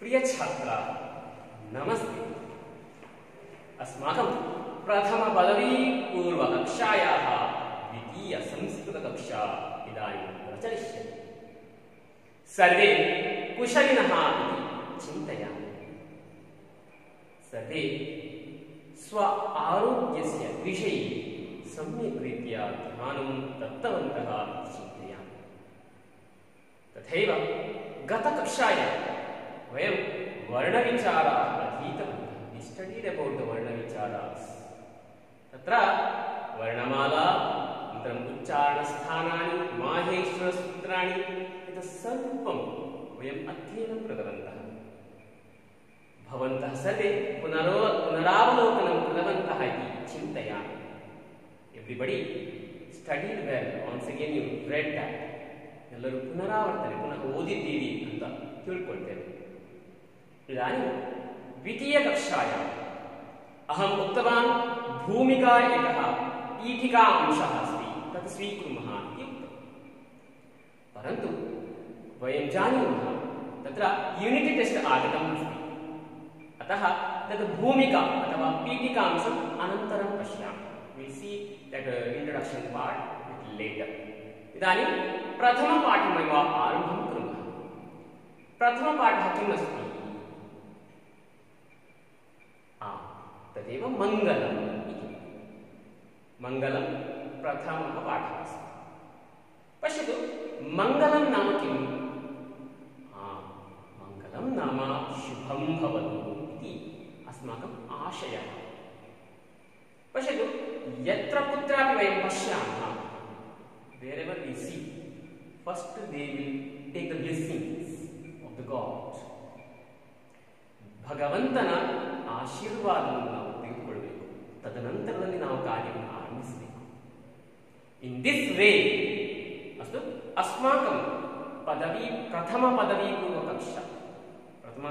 प्रिय छात्रा नमस्ते। अस्माकं प्रथम पदवी पूर्व कक्षायाः द्वितीय संस्कृत कक्षा इदानीं प्रचलिष्यति। सर्वे कुशलिनः इति चिन्तयामि। सर्वे स्व आरोग्यस्य विषये सम्यक् रीत्या ध्यानं दत्तवन्तः इति चिन्तयामि। तथैव गतकक्षायां वयं वर्णविचाराः अधीतवन्तः। We studied about the वर्णविचाराः। तत्र वर्णमाला, अनन्तरम् उच्चारणस्थानानि, माहेश्वरसूत्राणि एतत् सर्वं वयम् अध्ययनं कृतवन्तः। भवन्तः सर्वे पुनरावलोकनं कृतवन्तः इति चिन्तयामि। Everybody studied well. Once again you read that. ಎಲ್ಲರೂ ಪುನರಾವರ್ತನೆ ಪುನಃ ಓದಿದ್ದೀರಿ ಅಂತ ತಿಳ್ಕೊಳ್ತೇವೆ. इदानीं द्वितीयकक्षायाम् अहम् उक्तवान् भूमिका एकः पीठिका अंशः अस्ति, तत् स्वीकुर्मः इति उक्तम्। परन्तु वयं जानीमः तत्र यूनिटी टेस्ट् आगतम् अस्ति, अतः तत् भूमिका अथवा पीठिकांशम् अनन्तरं पश्यामः। We'll see that introduction part little later. इदानीं प्रथमपाठमेव आरम्भं कुर्मः। प्रथमपाठः किम् अस्ति? तदेव मङ्गलम् इति। मङ्गलं प्रथमः पाठः अस्ति। पश्यतु, मङ्गलं नाम किम्? मङ्गलं नाम शुभं भवतु इति अस्माकम् आशयः। पश्यतु, यत्र कुत्रापि वयं पश्यामः, wherever we see, first they will take the blessings of the God. ಭಗವಂತನ ಆಶೀರ್ವಾದವನ್ನು ನಾವು ತೆಗೆದುಕೊಳ್ಳಬೇಕು. ತದನಂತರದಲ್ಲಿ ನಾವು ಕಾರ್ಯವನ್ನು ಆರಂಭಿಸಬೇಕು. ಇನ್ ದಿಸ್ ವೇ ಅಸ್ತು ಅಸ್ಮಾಕಂ ಪ್ರಥಮ ಪದವೀಪೂರ್ವ ಕಕ್ಷಾ ಪ್ರಥಮ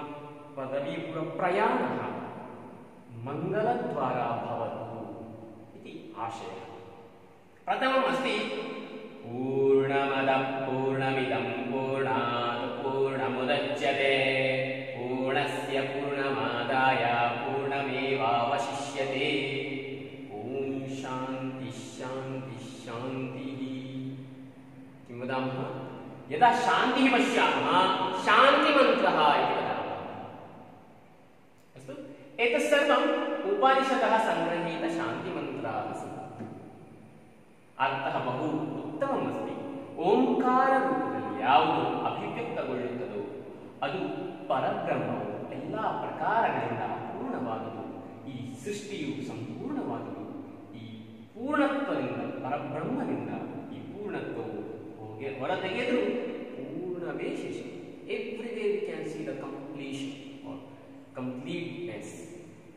ಪದವೀಪೂರ್ವ ಪ್ರಯಾಣಃ ಮಂಗಲದ್ವಾರಾ ಭವತು ಇತಿ ಆಶಯಃ. ಪ್ರಥಮम् अस्ति पूर्णमदः पूर्णमिदं पूर्णात् पूर्णमुदच्यते पूर्णस्य पूर्णमादाय पूर्णमेवावशिष्यते। ॐ शान्ति शान्ति शान्तिः। किं वदामः? यदा शान्तिः पश्यामः, शान्तिमन्त्रः इति वदामः। अस्तु, एतत् सर्वम् उपनिषदः सङ्गृहीतशान्तिमन्त्राः सन्ति। अर्थः बहु उत्तमम् अस्ति. ಓಂಕಾರ ರೂಪದಲ್ಲಿ ಯಾವುದು ಅಭಿವ್ಯಕ್ತಗೊಳ್ಳುತ್ತದೋ ಅದು ಪರಬ್ರಹ್ಮವು ಎಲ್ಲ ಪ್ರಕಾರಗಳಿಂದ ಪೂರ್ಣವಾದುದು. ಈ ಸೃಷ್ಟಿಯು ಸಂಪೂರ್ಣವಾದುದು. ಈ ಪೂರ್ಣತ್ವದಿಂದ, ಪರಬ್ರಹ್ಮದಿಂದ ಈ ಪೂರ್ಣತ್ವವು ಹೊರತೆಗೆದು ಪೂರ್ಣವೇ ಶೇಷ. Everywhere we can see the completion or completeness.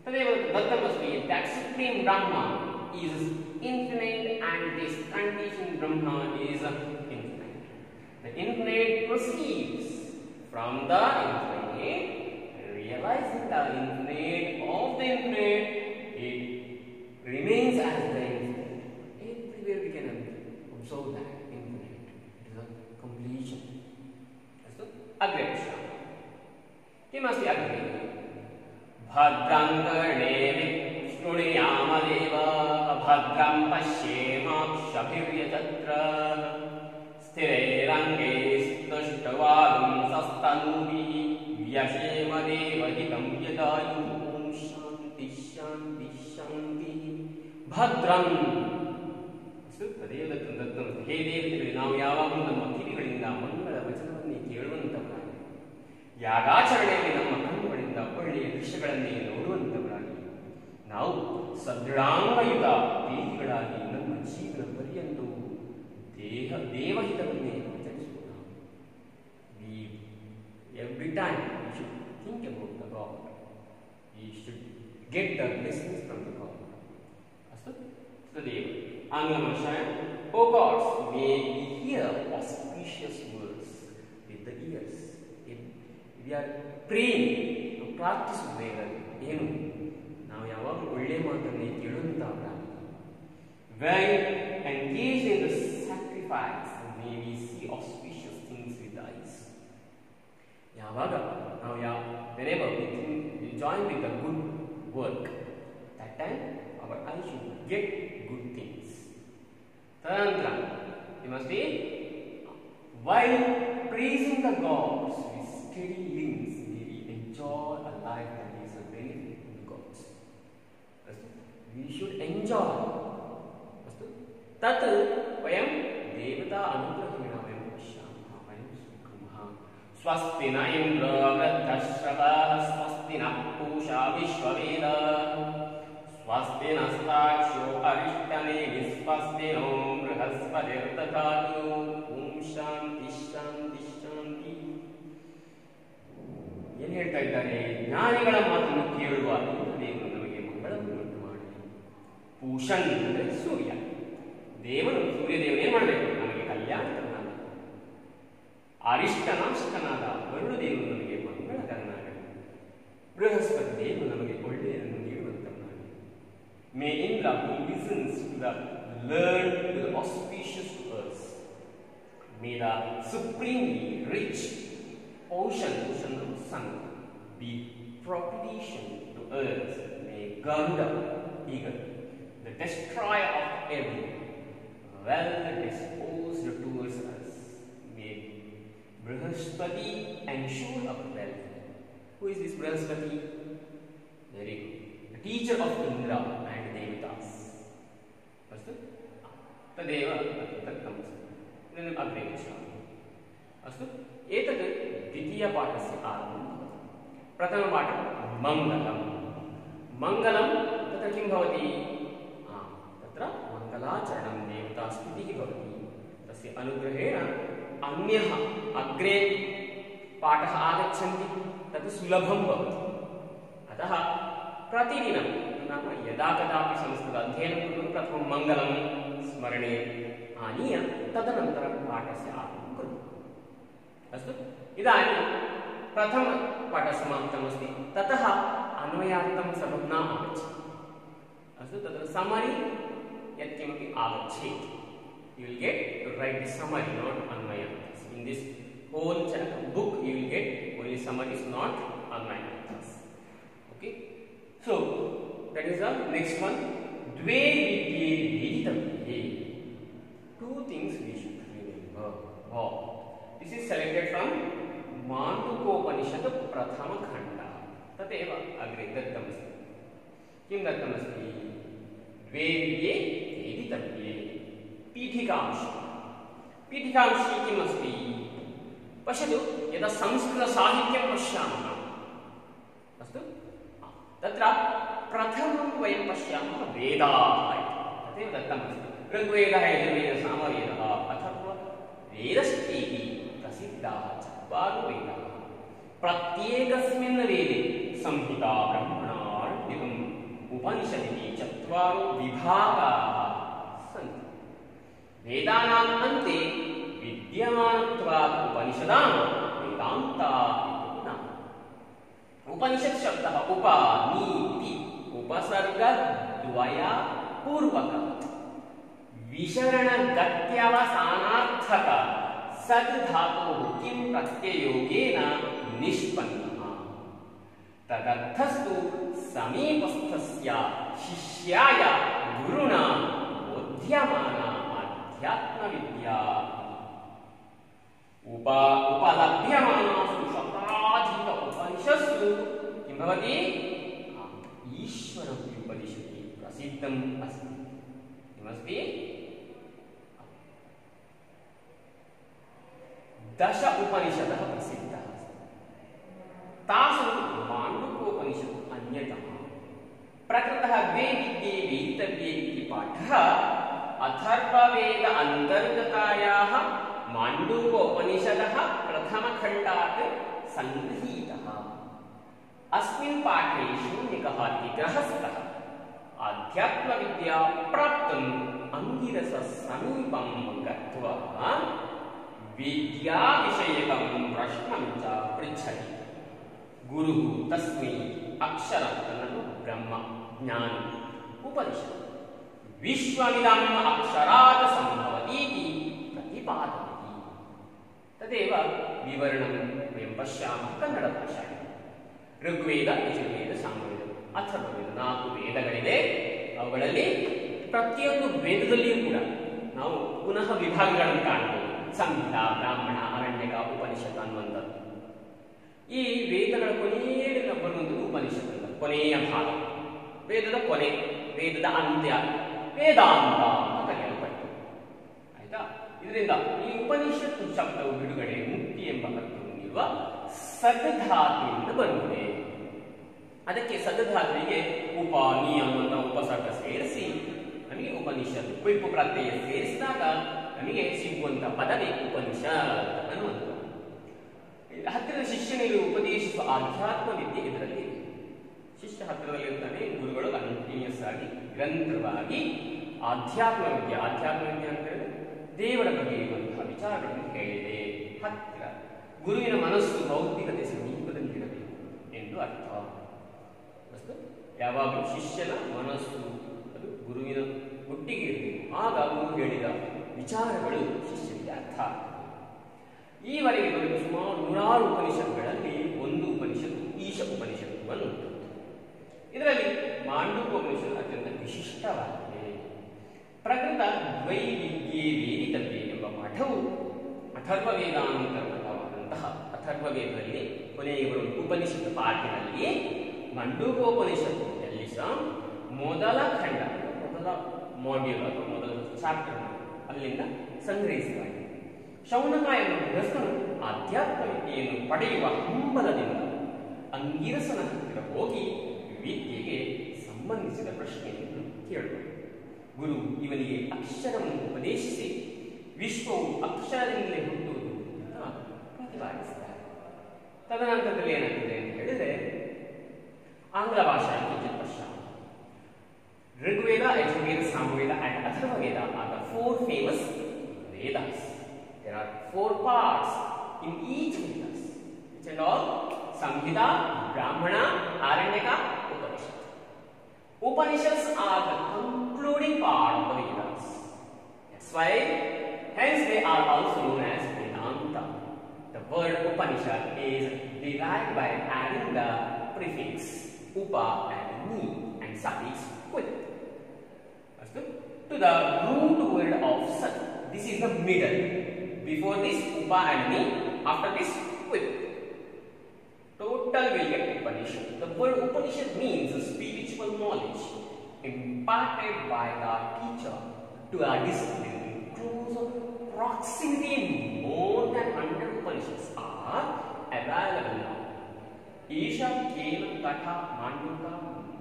ತದೇವ ದತ್ತಮಸ್ಮಿ that supreme Brahma is infinite and this conditioned Brahma is infinite. The infinite proceeds from the infinite, realizing the infinite of the infinite, it remains as the infinite. Everywhere we can observe that infinite. It is a completion. So, agre pashyaमः. किमस्ति अग्रे? भद्रं कर्णेभिः शृणुयामदेवः भद्रं पश्येमाक्षभिर्यजत्रः स्थिरैरङ्गैस्तुष्टुवागुंसस्तनूभिः व्यशेम देवहितं यदायुः। ॐ शान्ति शान्ति शान्तिः। भद्रं ತದೇವ ದತ್ತಂ. ಹೇ ದೇವತೆಗಳೇ, ನಾವು ಯಾವಾಗಲೂ ನಮ್ಮ ಕಿವಿಗಳಿಂದ ಮಂಗಳ ವಚನವನ್ನೇ ಕೇಳುವಂತವರಾಗಿ, ಯಾಗಾಚರಣೆಯಲ್ಲಿ ನಮ್ಮ ಕಣ್ಣುಗಳಿಂದ ಒಳ್ಳೆಯ ದೃಶ್ಯಗಳನ್ನೇ ನೋಡುವಂತವರಾಗಿ, ನಾವು ಸದೃಢಾಂಗಯುತ ದೇಹಿಗಳಾಗಿ ನಮ್ಮ ಜೀವನ ಪರ್ಯಂತವೂ ದೇವಹಿತವನ್ನೇ ಆಚರಿಸೋಣ. Every time we should think about the God. We should get the blessings from the God. Astu? Tadeva. Anglamashaya. O gods, may we hear auspicious words with the ears. We are praying, ಪ್ರಾರ್ಥಿಸುವುದೇನದು ಏನು? ನಾವು ಯಾವಾಗಲೂ ಒಳ್ಳೆಯ ಮಾತನ್ನೇ ಕೇಳುವಂತವರಾಗಿ. When engaged in the sacrifice, may we see auspicious things with the eyes. ಯಾವಾಗ ನಾವು whenever we join with the good work, that time our eye should get good things. Tadantram, you must be, while praising the gods with steady limbs, we enjoy a life that is a benefit to the gods. We should enjoy. Tat vayam devata anugraheణ vayam pashyamah vayam sukhamah. Swasti na indra vradhashravah, swasti na pusha vishvaveda, swasti na saksho arishtane, swasti no brihaspatirdadatu. Om shanti shanti shanti. ಏನು ಹೇಳ್ತಾ ಇದ್ದಾರೆ? ಜ್ಞಾನಿಗಳ ಮಾತನ್ನು ಕೇಳುವ ದೇವರು ನಮಗೆ ಮಂಗಳವನ್ನು ಉಂಟು ಮಾಡಲಿ. ಪೂಷನ್ ಅಂದರೆ ಸೂರ್ಯ. ದೇವನು ಸೂರ್ಯದೇವನು ಏನು ಮಾಡಬೇಕು? ನಮಗೆ ಕಲ್ಯಾಣಕರನಾದ. ಅರಿಷ್ಟನಾಷ್ಟನಾದ ವರುಣ ದೇವರು ನಮಗೆ ಮಂಗಳಕರನಾಗಲಿ. ಬೃಹಸ್ಪತಿ ದೇವರು ನಮಗೆ ಒಳ್ಳೆಯದನ್ನು ನೀಡುವಂತನಾಗಲಿ. May Indra who listens to the learned, to the auspicious to us. May the supremely rich ocean sun be propitiation to earth. May Garuda eagle, the destroyer of evil, well disposed towards us. May Brihaspati ensure our wealth. Who is this Brihaspati? Very good. The teacher of Indra and Devatas. Astu? Tadeva tattam. Then agre gacchami. Astu? एतद् द्वितीयपाठस्य आरम्भः। प्रथमपाठः मङ्गलं। मङ्गलं तत्र किं भवति? तत्र मङ्गलाचरणं, देवतास्तुतिः भवति। तस्य अनुग्रहेण अन्यः अग्रे पाठः आगच्छन्ति तत् सुलभं भवति। अतः प्रतिदिनं नाम यदा कदापि संस्कृत अध्ययनं कुर्मः प्रथमं मङ्गलं स्मरणे आनीय तदनन्तरं पाठस्य आरम्भं कुर्मः। अस्तु, इदानीं प्रथमपाठः समाप्तमस्ति। ततः अन्वयार्थं सर्वं न आगच्छति। अस्तु, तत्र समरी यत्किमपि आगच्छेत्, you will get to write the summary, not अन्वयार्थस्. In this whole book you will get only summaries, not अन्वयार्थस्. Okay, so that is the next one. Dve vidye veditavye. Two things we should remember. Wow. This is selected from माण्डूकोपनिषद प्रथम खंड। तदेव अग्रे दत्तमस्ति। किं दत्तमस्ति? द्वे विद्ये वेदितव्ये। पीठिकांशी। पीठिकांशी किम् अस्ति? पश्यतु, यदा संस्कृतसाहित्यं पश्यामः, अस्तु, तत्र प्रथमं वयं पश्यामः वेदाः इति। तदेव दत्तमस्ति। ऋग्वेदः, यजुर्वेदः, सामवेदः, अथर्ववेदश्चेति प्रसिद्धाः चत्वारो वेदाः। प्रत्येकस्मिन् वेदे संहिता, ब्रह्मणारण्यकम्, उपनिषदिति चत्वारो विभागाः सन्ति। वेदानाम् अन्ते विद्यमानत्वात् उपनिषदां वेदान्ताः इति नाम। उपनिषत् शब्दः उपानीति उपसर्गद्वयपूर्वकः विशरणगत्यवसानार्थक सद् धातोः किं प्रत्ययोगेन निष्पन्नः। तदर्थस्तु समीपस्थस्य शिष्याय गुरुणा बोध्यमाना अध्यात्मविद्या। उपलभ्यमानासु शताधिक उपनिषत्सु किं भवति? ईश्वरं उपदिशति प्रसिद्धम् अस्ति। किमस्ति? दश उपनिषदः प्रसिद्धः अस्ति। तासु माण्डूकोपनिषत् अन्यतमः। प्रकृतः द्वे विद्ये वेदितव्ये इति पाठः अथर्ववेद अन्तर्गतायाः माण्डूकोपनिषदः प्रथमखण्डात् सङ्गृहीतः। अस्मिन् पाठे शून्यकः विग्रहस्थः आध्यात्मविद्या प्राप्तुम् अंगिरससमीपं गत्वा विद्याविषयकं प्रश्नं च पृच्छति। गुरुः तस्मै अक्षरं ब्रह्म ज्ञानम् उपदिशति। विश्वमिदम् अक्षरात् सम्भवतीति प्रतिपादयति। तदेव विवरणं वयं पश्यामः कन्नडभाषायां। ಋಗ್ವೇದ, ಯಜುರ್ವೇದ, ಸಾಮವೇದ, ಅಥರ್ವವೇದ 4 ವೇದಗಳಿದೆ. ಅವುಗಳಲ್ಲಿ ಪ್ರತಿಯೊಂದು ವೇದದಲ್ಲಿಯೂ ಕೂಡ ನಾವು ಪುನಃ ವಿಭಾಗಗಳನ್ನು ಕಾಣಬಹುದು. ಸಂಹಿತಾ, ಬ್ರಾಹ್ಮಣ, ಅರಣ್ಯಕ, ಉಪನಿಷತ್ ಅನ್ನುವಂಥದ್ದು. ಈ ವೇದಗಳ ಕೊನೆಯಲ್ಲಿ ಬರುವುದು ಉಪನಿಷತ್ ಅಂತ, ಕೊನೆಯ ಭಾಗ, ವೇದದ ಕೊನೆ, ವೇದದ ಅಂತ್ಯ, ವೇದಾಂತ ಅಂತ ಕರೆಯಲ್ಪಟ್ಟು. ಆಯ್ತಾ? ಇದರಿಂದ ಈ ಉಪನಿಷತ್ತು ಶಬ್ದವು ಬಿಡುಗಡೆ, ಮುಕ್ತಿ ಎಂಬ ಅರ್ಥ ಹೊಂದಿರುವ ಸದ್ಧಾತುವಿನಿಂದ ಬಂದಿದೆ. ಅದಕ್ಕೆ ಸದ್ಧಾತುವಿಗೆ ಉಪ, ನೀ ಅನ್ನುವಂಥ ಉಪಸರ್ಗ ಸೇರಿಸಿ ನಮಗೆ ಉಪನಿಷತ್, ಕುಯ್ಪು ಪ್ರತ್ಯಯ ಸೇರಿಸಿದಾಗ ನಮಗೆ ಸಿಗುವಂತ ಪದವೇ ಉಪನಿಷತ್ ಅನ್ನುವಂಥದ್ದು. ಹತ್ತಿರದ ಶಿಷ್ಯನಿಗೆ ಉಪದೇಶಿಸುವ ಆಧ್ಯಾತ್ಮ ವಿದ್ಯೆ ಇದರಲ್ಲಿ ಇದೆ. ಶಿಷ್ಯ ಹತ್ತಿರದಲ್ಲಿರ್ತಾನೆ, ಗುರುಗಳು ಕಂಟಿನ್ಯೂಸ್ ಆಗಿ ನಿರಂತರವಾಗಿ ಆಧ್ಯಾತ್ಮ ವಿದ್ಯೆ ಅಂತ ಹೇಳಿದ್ರೆ ದೇವರ ಬಗ್ಗೆ ಇರುವಂತಹ ವಿಚಾರಗಳನ್ನು ಹೇಳಿದೆ. ಹತ್ತಿರ ಗುರುವಿನ ಮನಸ್ಸು ಭೌತಿಕತೆ ಸಮೀಪದಲ್ಲಿರಬೇಕು ಎಂದು ಅರ್ಥ. ಯಾವಾಗಲೂ ಶಿಷ್ಯನ ಮನಸ್ಸು ಅದು ಗುರುವಿನ ಒಟ್ಟಿಗೆ ಇರಬೇಕು. ಆಗ ಗುರು ಹೇಳಿದ ವಿಚಾರಗಳು ಶಿಷ್ಯನಿಗೆ ಅರ್ಥ ಆಗ್ತದೆ. ಈವರೆಗೆ ದೊರೆತ ಸುಮಾರು 100 ಉಪನಿಷತ್ತುಗಳಲ್ಲಿ ಒಂದು ಉಪನಿಷತ್ತು ಈಶ ಉಪನಿಷತ್ತು ಅನ್ನುವಂಥದ್ದು. ಇದರಲ್ಲಿ ಮಾಂಡೂಕ್ಯೋಪನಿಷತ್ತು ಅತ್ಯಂತ ವಿಶಿಷ್ಟವಾಗಿದೆ. ಪ್ರಕೃತ ದ್ವೈವಿದ್ಯೆ ವೇದಿತವ್ಯೆ ಎಂಬ ಪಾಠವು ಅಥರ್ವ ವೇದಾಂತರ್ಗತವಾದಂತಹ ಅಥರ್ವವೇದದಲ್ಲಿ ಕೊನೆಗೆ ಬರುವ ಉಪನಿಷತ್ತು ಪಾಠದಲ್ಲಿ ಮಂಡೂಕೋಪನಿಷತ್ತಿನಲ್ಲಿ ಸಹ ಮೊದಲ ಖಂಡ, ಮೊದಲ ಮಾಡ್ಯೂಲ್ ಅಥವಾ ಮೊದಲ ಚಾಪ್ಟರ್ ಅಲ್ಲಿಂದ ಸಂಗ್ರಹಿಸಲಾಗಿದೆ. ಶೌನಕ ಎಂಬ ಗೃಹಸ್ಥನು ಆಧ್ಯಾತ್ಮ ವಿದ್ಯೆಯನ್ನು ಪಡೆಯುವ ಹಂಬಲದಿಂದ ಅಂಗಿರಸನ ಹತ್ತಿರ ಹೋಗಿ ವಿದ್ಯೆಗೆ ಸಂಬಂಧಿಸಿದ ಪ್ರಶ್ನೆಯನ್ನು ಕೇಳುವುದು. ಗುರು ಇವನಿಗೆ ಅಕ್ಷರವನ್ನು ಉಪದೇಶಿಸಿ ವಿಶ್ವವು ಅಕ್ಷರದಿಂದಲೇ ಹುಟ್ಟುವುದು ಅಂತ ಪ್ರತಿಪಾದಿಸಿದ್ದಾರೆ. ತದನಂತರದಲ್ಲಿ ಏನಾಗ್ತದೆ ಅಂತ ಹೇಳಿದ್ರೆ ಆಂಗ್ಲ ಭಾಷಾ Rigveda, Yajurveda, Samaveda and Atharvaveda are the 4 famous Vedas. There are 4 parts in each Vedas, which and all Samhita, Brahmana, Aranyaka, Upanishad. Upanishads are the concluding part of the Vedas. That's why, hence they are also known as Vedanta. The word Upanishad is derived by adding the prefix upa and ni and suffix with to the root word of sat. This is the middle. Before this upa and ni, after this with. Total will get Upanishad. The word Upanishad means spiritual knowledge imparted by the teacher to a discipline in close proximity. More than 100 Upanishads are available now. Isha, Kena, Katha, Manduka,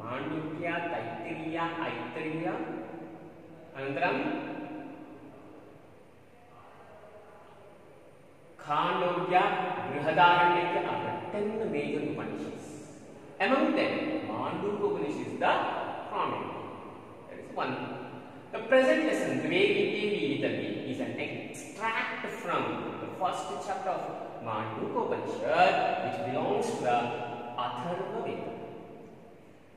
Mandukya, Taittiriya, Aittiriya, Anantram Khandogya, Brihadaranyaka are the 10 major Upanishads. Among them, Mandukya Upanishad is the prominent. That is one. The present lesson, Dvaividya is an extract from the first chapter of Mandukya Upanishad, which belongs to the Atharva Veda.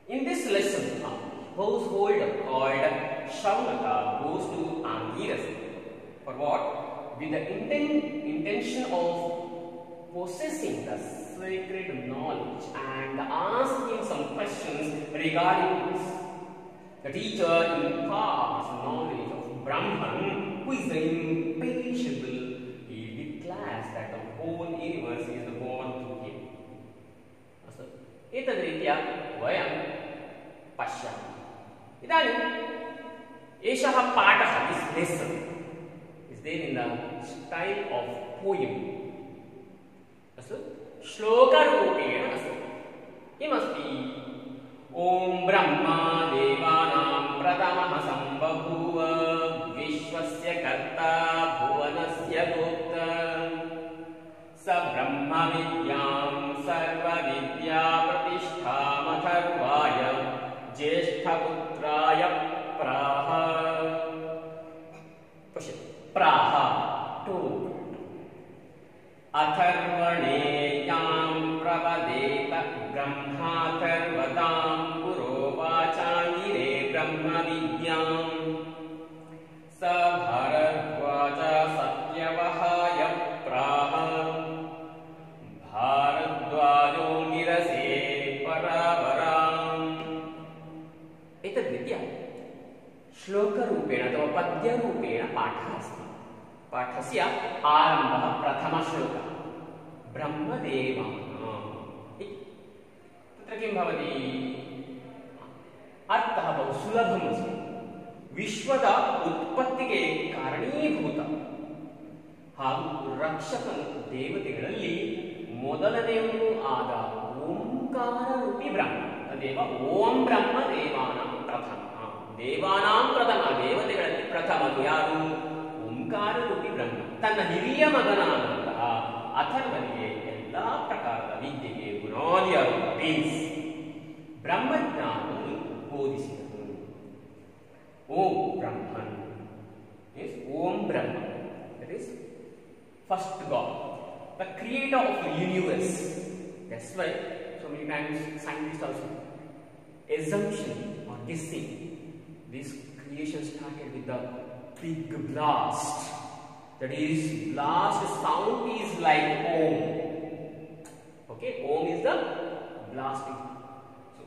In this lesson, a household called Shaunaka goes to Angirasa. For what? With the intention of possessing the sacred knowledge and asking some questions regarding this. The teacher imparts knowledge of Brahman, who is the imperishable. He declares that the whole universe is born through him. एतद्रीत्या वयं पश्यामः. इदानीम् एषः पाठः, this lesson is there in the style of poem. अस्तु, श्लोकरूपेण अस्ति. किमस्ति? ओम ब्रह्मा देवानां प्रथमः सम्बभूव, विश्वस्य कर्ता भुवनस्य भोक्ता, स ब्रह्म विद्यां सर्वविद्या प्रतिष्ठामथर्वाय ज्येष्ठपुत्राय प्राह. प्राह told. अथर्वणेयां प्रवदेत ब्रह्माथर्वतां पुरोवाचाङ्गिरे ब्रह्मविद्याम्. स भरद्वाज सत्यवहाय प्राह. भारद्वाजो निरसे एतद्रीत्या श्लोकरूपेण अथवा पद्यरूपेण पाठः अस्ति। पाठस्य आरम्भः प्रथमश्लोकः ब्रह्मदेवानाम् इति। तत्र किं भवति? अर्थः बहु सुलभम् अस्ति। विश्वದ ಉತ್ಪತ್ತಿಗೆ ಕಾರಣೀಭೂತ ಹಾಗೂ ರಕ್ಷಕನು ದೇವತೆಗಳಲ್ಲಿ ಮೊದಲನೆಯವನು ಆದ ಓಂಕಾರ ರೂಪಿ ಬ್ರಹ್ಮ. ತದೇವ ಓಂ ಬ್ರಹ್ಮ ದೇವಾನಾಂ ಪ್ರಥಮ. ದೇವಾನಾಂ ಪ್ರಥಮ, ದೇವತೆಗಳಲ್ಲಿ ಪ್ರಥಮನು ಯಾರು? ಓಂಕಾರ ರೂಪಿ ಬ್ರಹ್ಮ. ತನ್ನ ಹಿರಿಯ ಮಗನಾದಂತಹ ಅಥರ್ವನಿಗೆ ಎಲ್ಲಾ ಪ್ರಕಾರದ ವಿದ್ಯೆಗೆ ಗುಣಾದಿಯಾದ ಬೇಸ್ ಬ್ರಹ್ಮಜ್ಞಾನವನ್ನು ಬೋಧಿಸಿದನು. ಓಂ ಬ್ರಹ್ಮನ್ means Om Brahma, that is first God, the creator of the universe. That's why so many times scientists also assumption or guessing this creation started with the big blast. That is, blast sound is like Om. Okay, Om is the blasting. So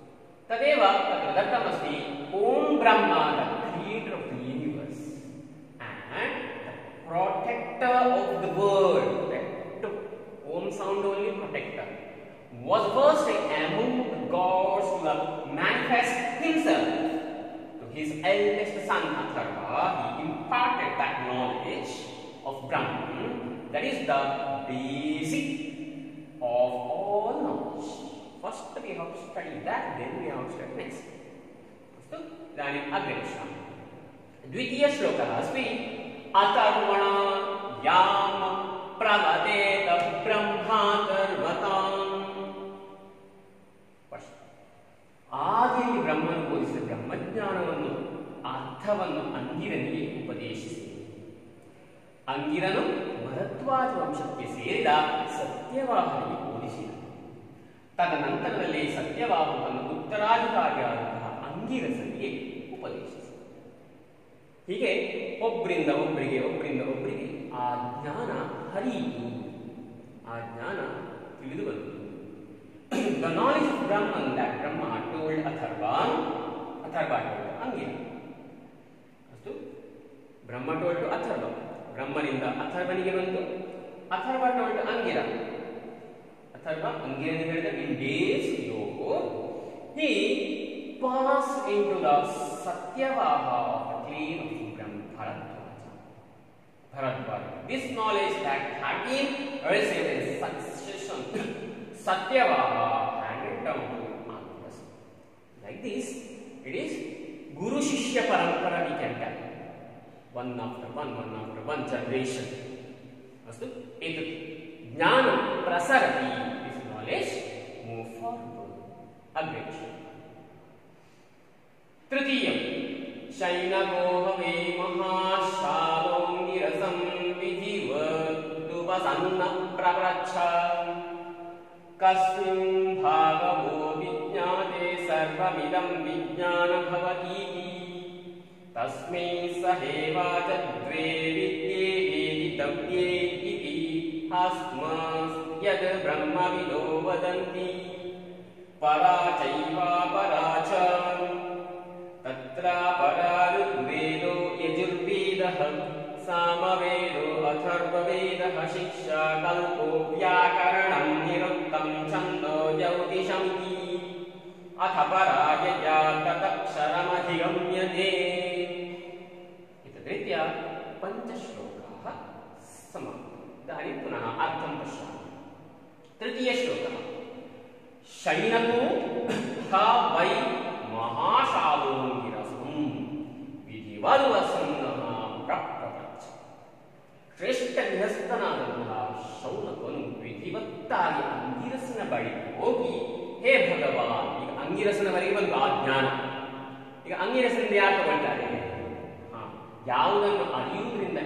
tadeva tatra dattam asti Om Brahma, the creator of the universe and the protector of the world. Om sound only protector. Was first among the gods to manifest himself to his eldest son Atharva. He imparted that knowledge of Brahman, that is the basic of all knowledge. First we have to study that, then we have to study next. So, इदानीम् अग्रे पश्यामः. द्वितीयश्लोकः अस्ति अथर्वणा याम प्रवदेत ब्रह्मातर्वताम्. ಆದಿಯಲ್ಲಿ ಬ್ರಹ್ಮನು ಬೋಧಿಸಿದ ಬ್ರಹ್ಮಜ್ಞಾನವನ್ನು ಅರ್ಥವನ್ನು ಅಂಗಿರನಿಗೆ ಉಪದೇಶಿಸಿ, ಅಂಗಿರನು ಭರದ್ವಾಜ ವಂಶಕ್ಕೆ ಸೇರಿದ ಸತ್ಯವಾಹನಿಗೆ ಬೋಧಿಸಿದನು. ತದನಂತರದಲ್ಲಿ ಸತ್ಯವಾಹನವನ್ನು ಉತ್ತರಾಧಿಕಾರಿಯಾದಂತಹ ಅಂಗಿರಸನಿಗೆ ಉಪದೇಶಿಸಿದನು. ಹೀಗೆ ಒಬ್ಬರಿಂದ ಒಬ್ಬರಿಗೆ ಆ ಜ್ಞಾನ ಹರಿಯಿತು, ಆ ಜ್ಞಾನ ತಿಳಿದು ಬಂತು. The knowledge of Brahman that Brahma told Atharva told Angira. ಅಷ್ಟು ಬ್ರಹ್ಮ told to Atharva, ಬ್ರಹ್ಮನಿಂದ ಅಥರ್ವನಿಗೆ ಬಂತು. Atharva told to Angira. Atharva ಅಂಗಿರನಿಗೆ ಹೇಳಿದ in days ago he passed into the Satyavaha of the claim of Bharadwaja. This knowledge that had been received in succession Satyavaha handed down to Angiras. Like this, it is Guru Shishya Parampara, we can tell. One after one generation. Astu, etu jnana prasarati, this knowledge move forward. Agre. Tritiyam Shainagohave Mahashalongirasam Vidhivattuvasanna Prapracha Kasmin bhagavo vijñāte sarvamidam vijñāna bhavatīti tasmai sahevāca dve vidye veditavye iti hasmas yad brahmavido vadanti parācaiva parāca tatra parāruvedo yajurvedah सामवेदो अथर्ववेदः शिक्षा कल्पो व्याकरणं निरुक्तं छन्दो ज्योतिषमिति अथ परायया तदक्षरमधिगम्यते. एतद्रीत्या पञ्चश्लोकाः समाप्ताः. इदानीं पुनः अर्थं पश्यामः. तृतीयश्लोकः शैनको ह वै महाशालोङ्गिरसं विधिवद्वसन्नः ಶ್ರೇಷ್ಠ ಗೃಹಸ್ಥನಾದಂತಹ ಶೌನಕನು ವಿಧಿವತ್ತಾಗಿ ಅಂಗಿರಸನ ಬಳಿ ಹೋಗಿ, ಹೇ ಭಗವಾನ್, ಈಗ ಅಂಗಿರಸನವರೆಗೆ ಬಂದು ಆ ಜ್ಞಾನ. ಈಗ ಅಂಗಿರಸನಿಂದ ಯಾರು ತಗೊಳ್ತಾರೆ? ಯಾವುದನ್ನು ಅರಿಯುವುದರಿಂದ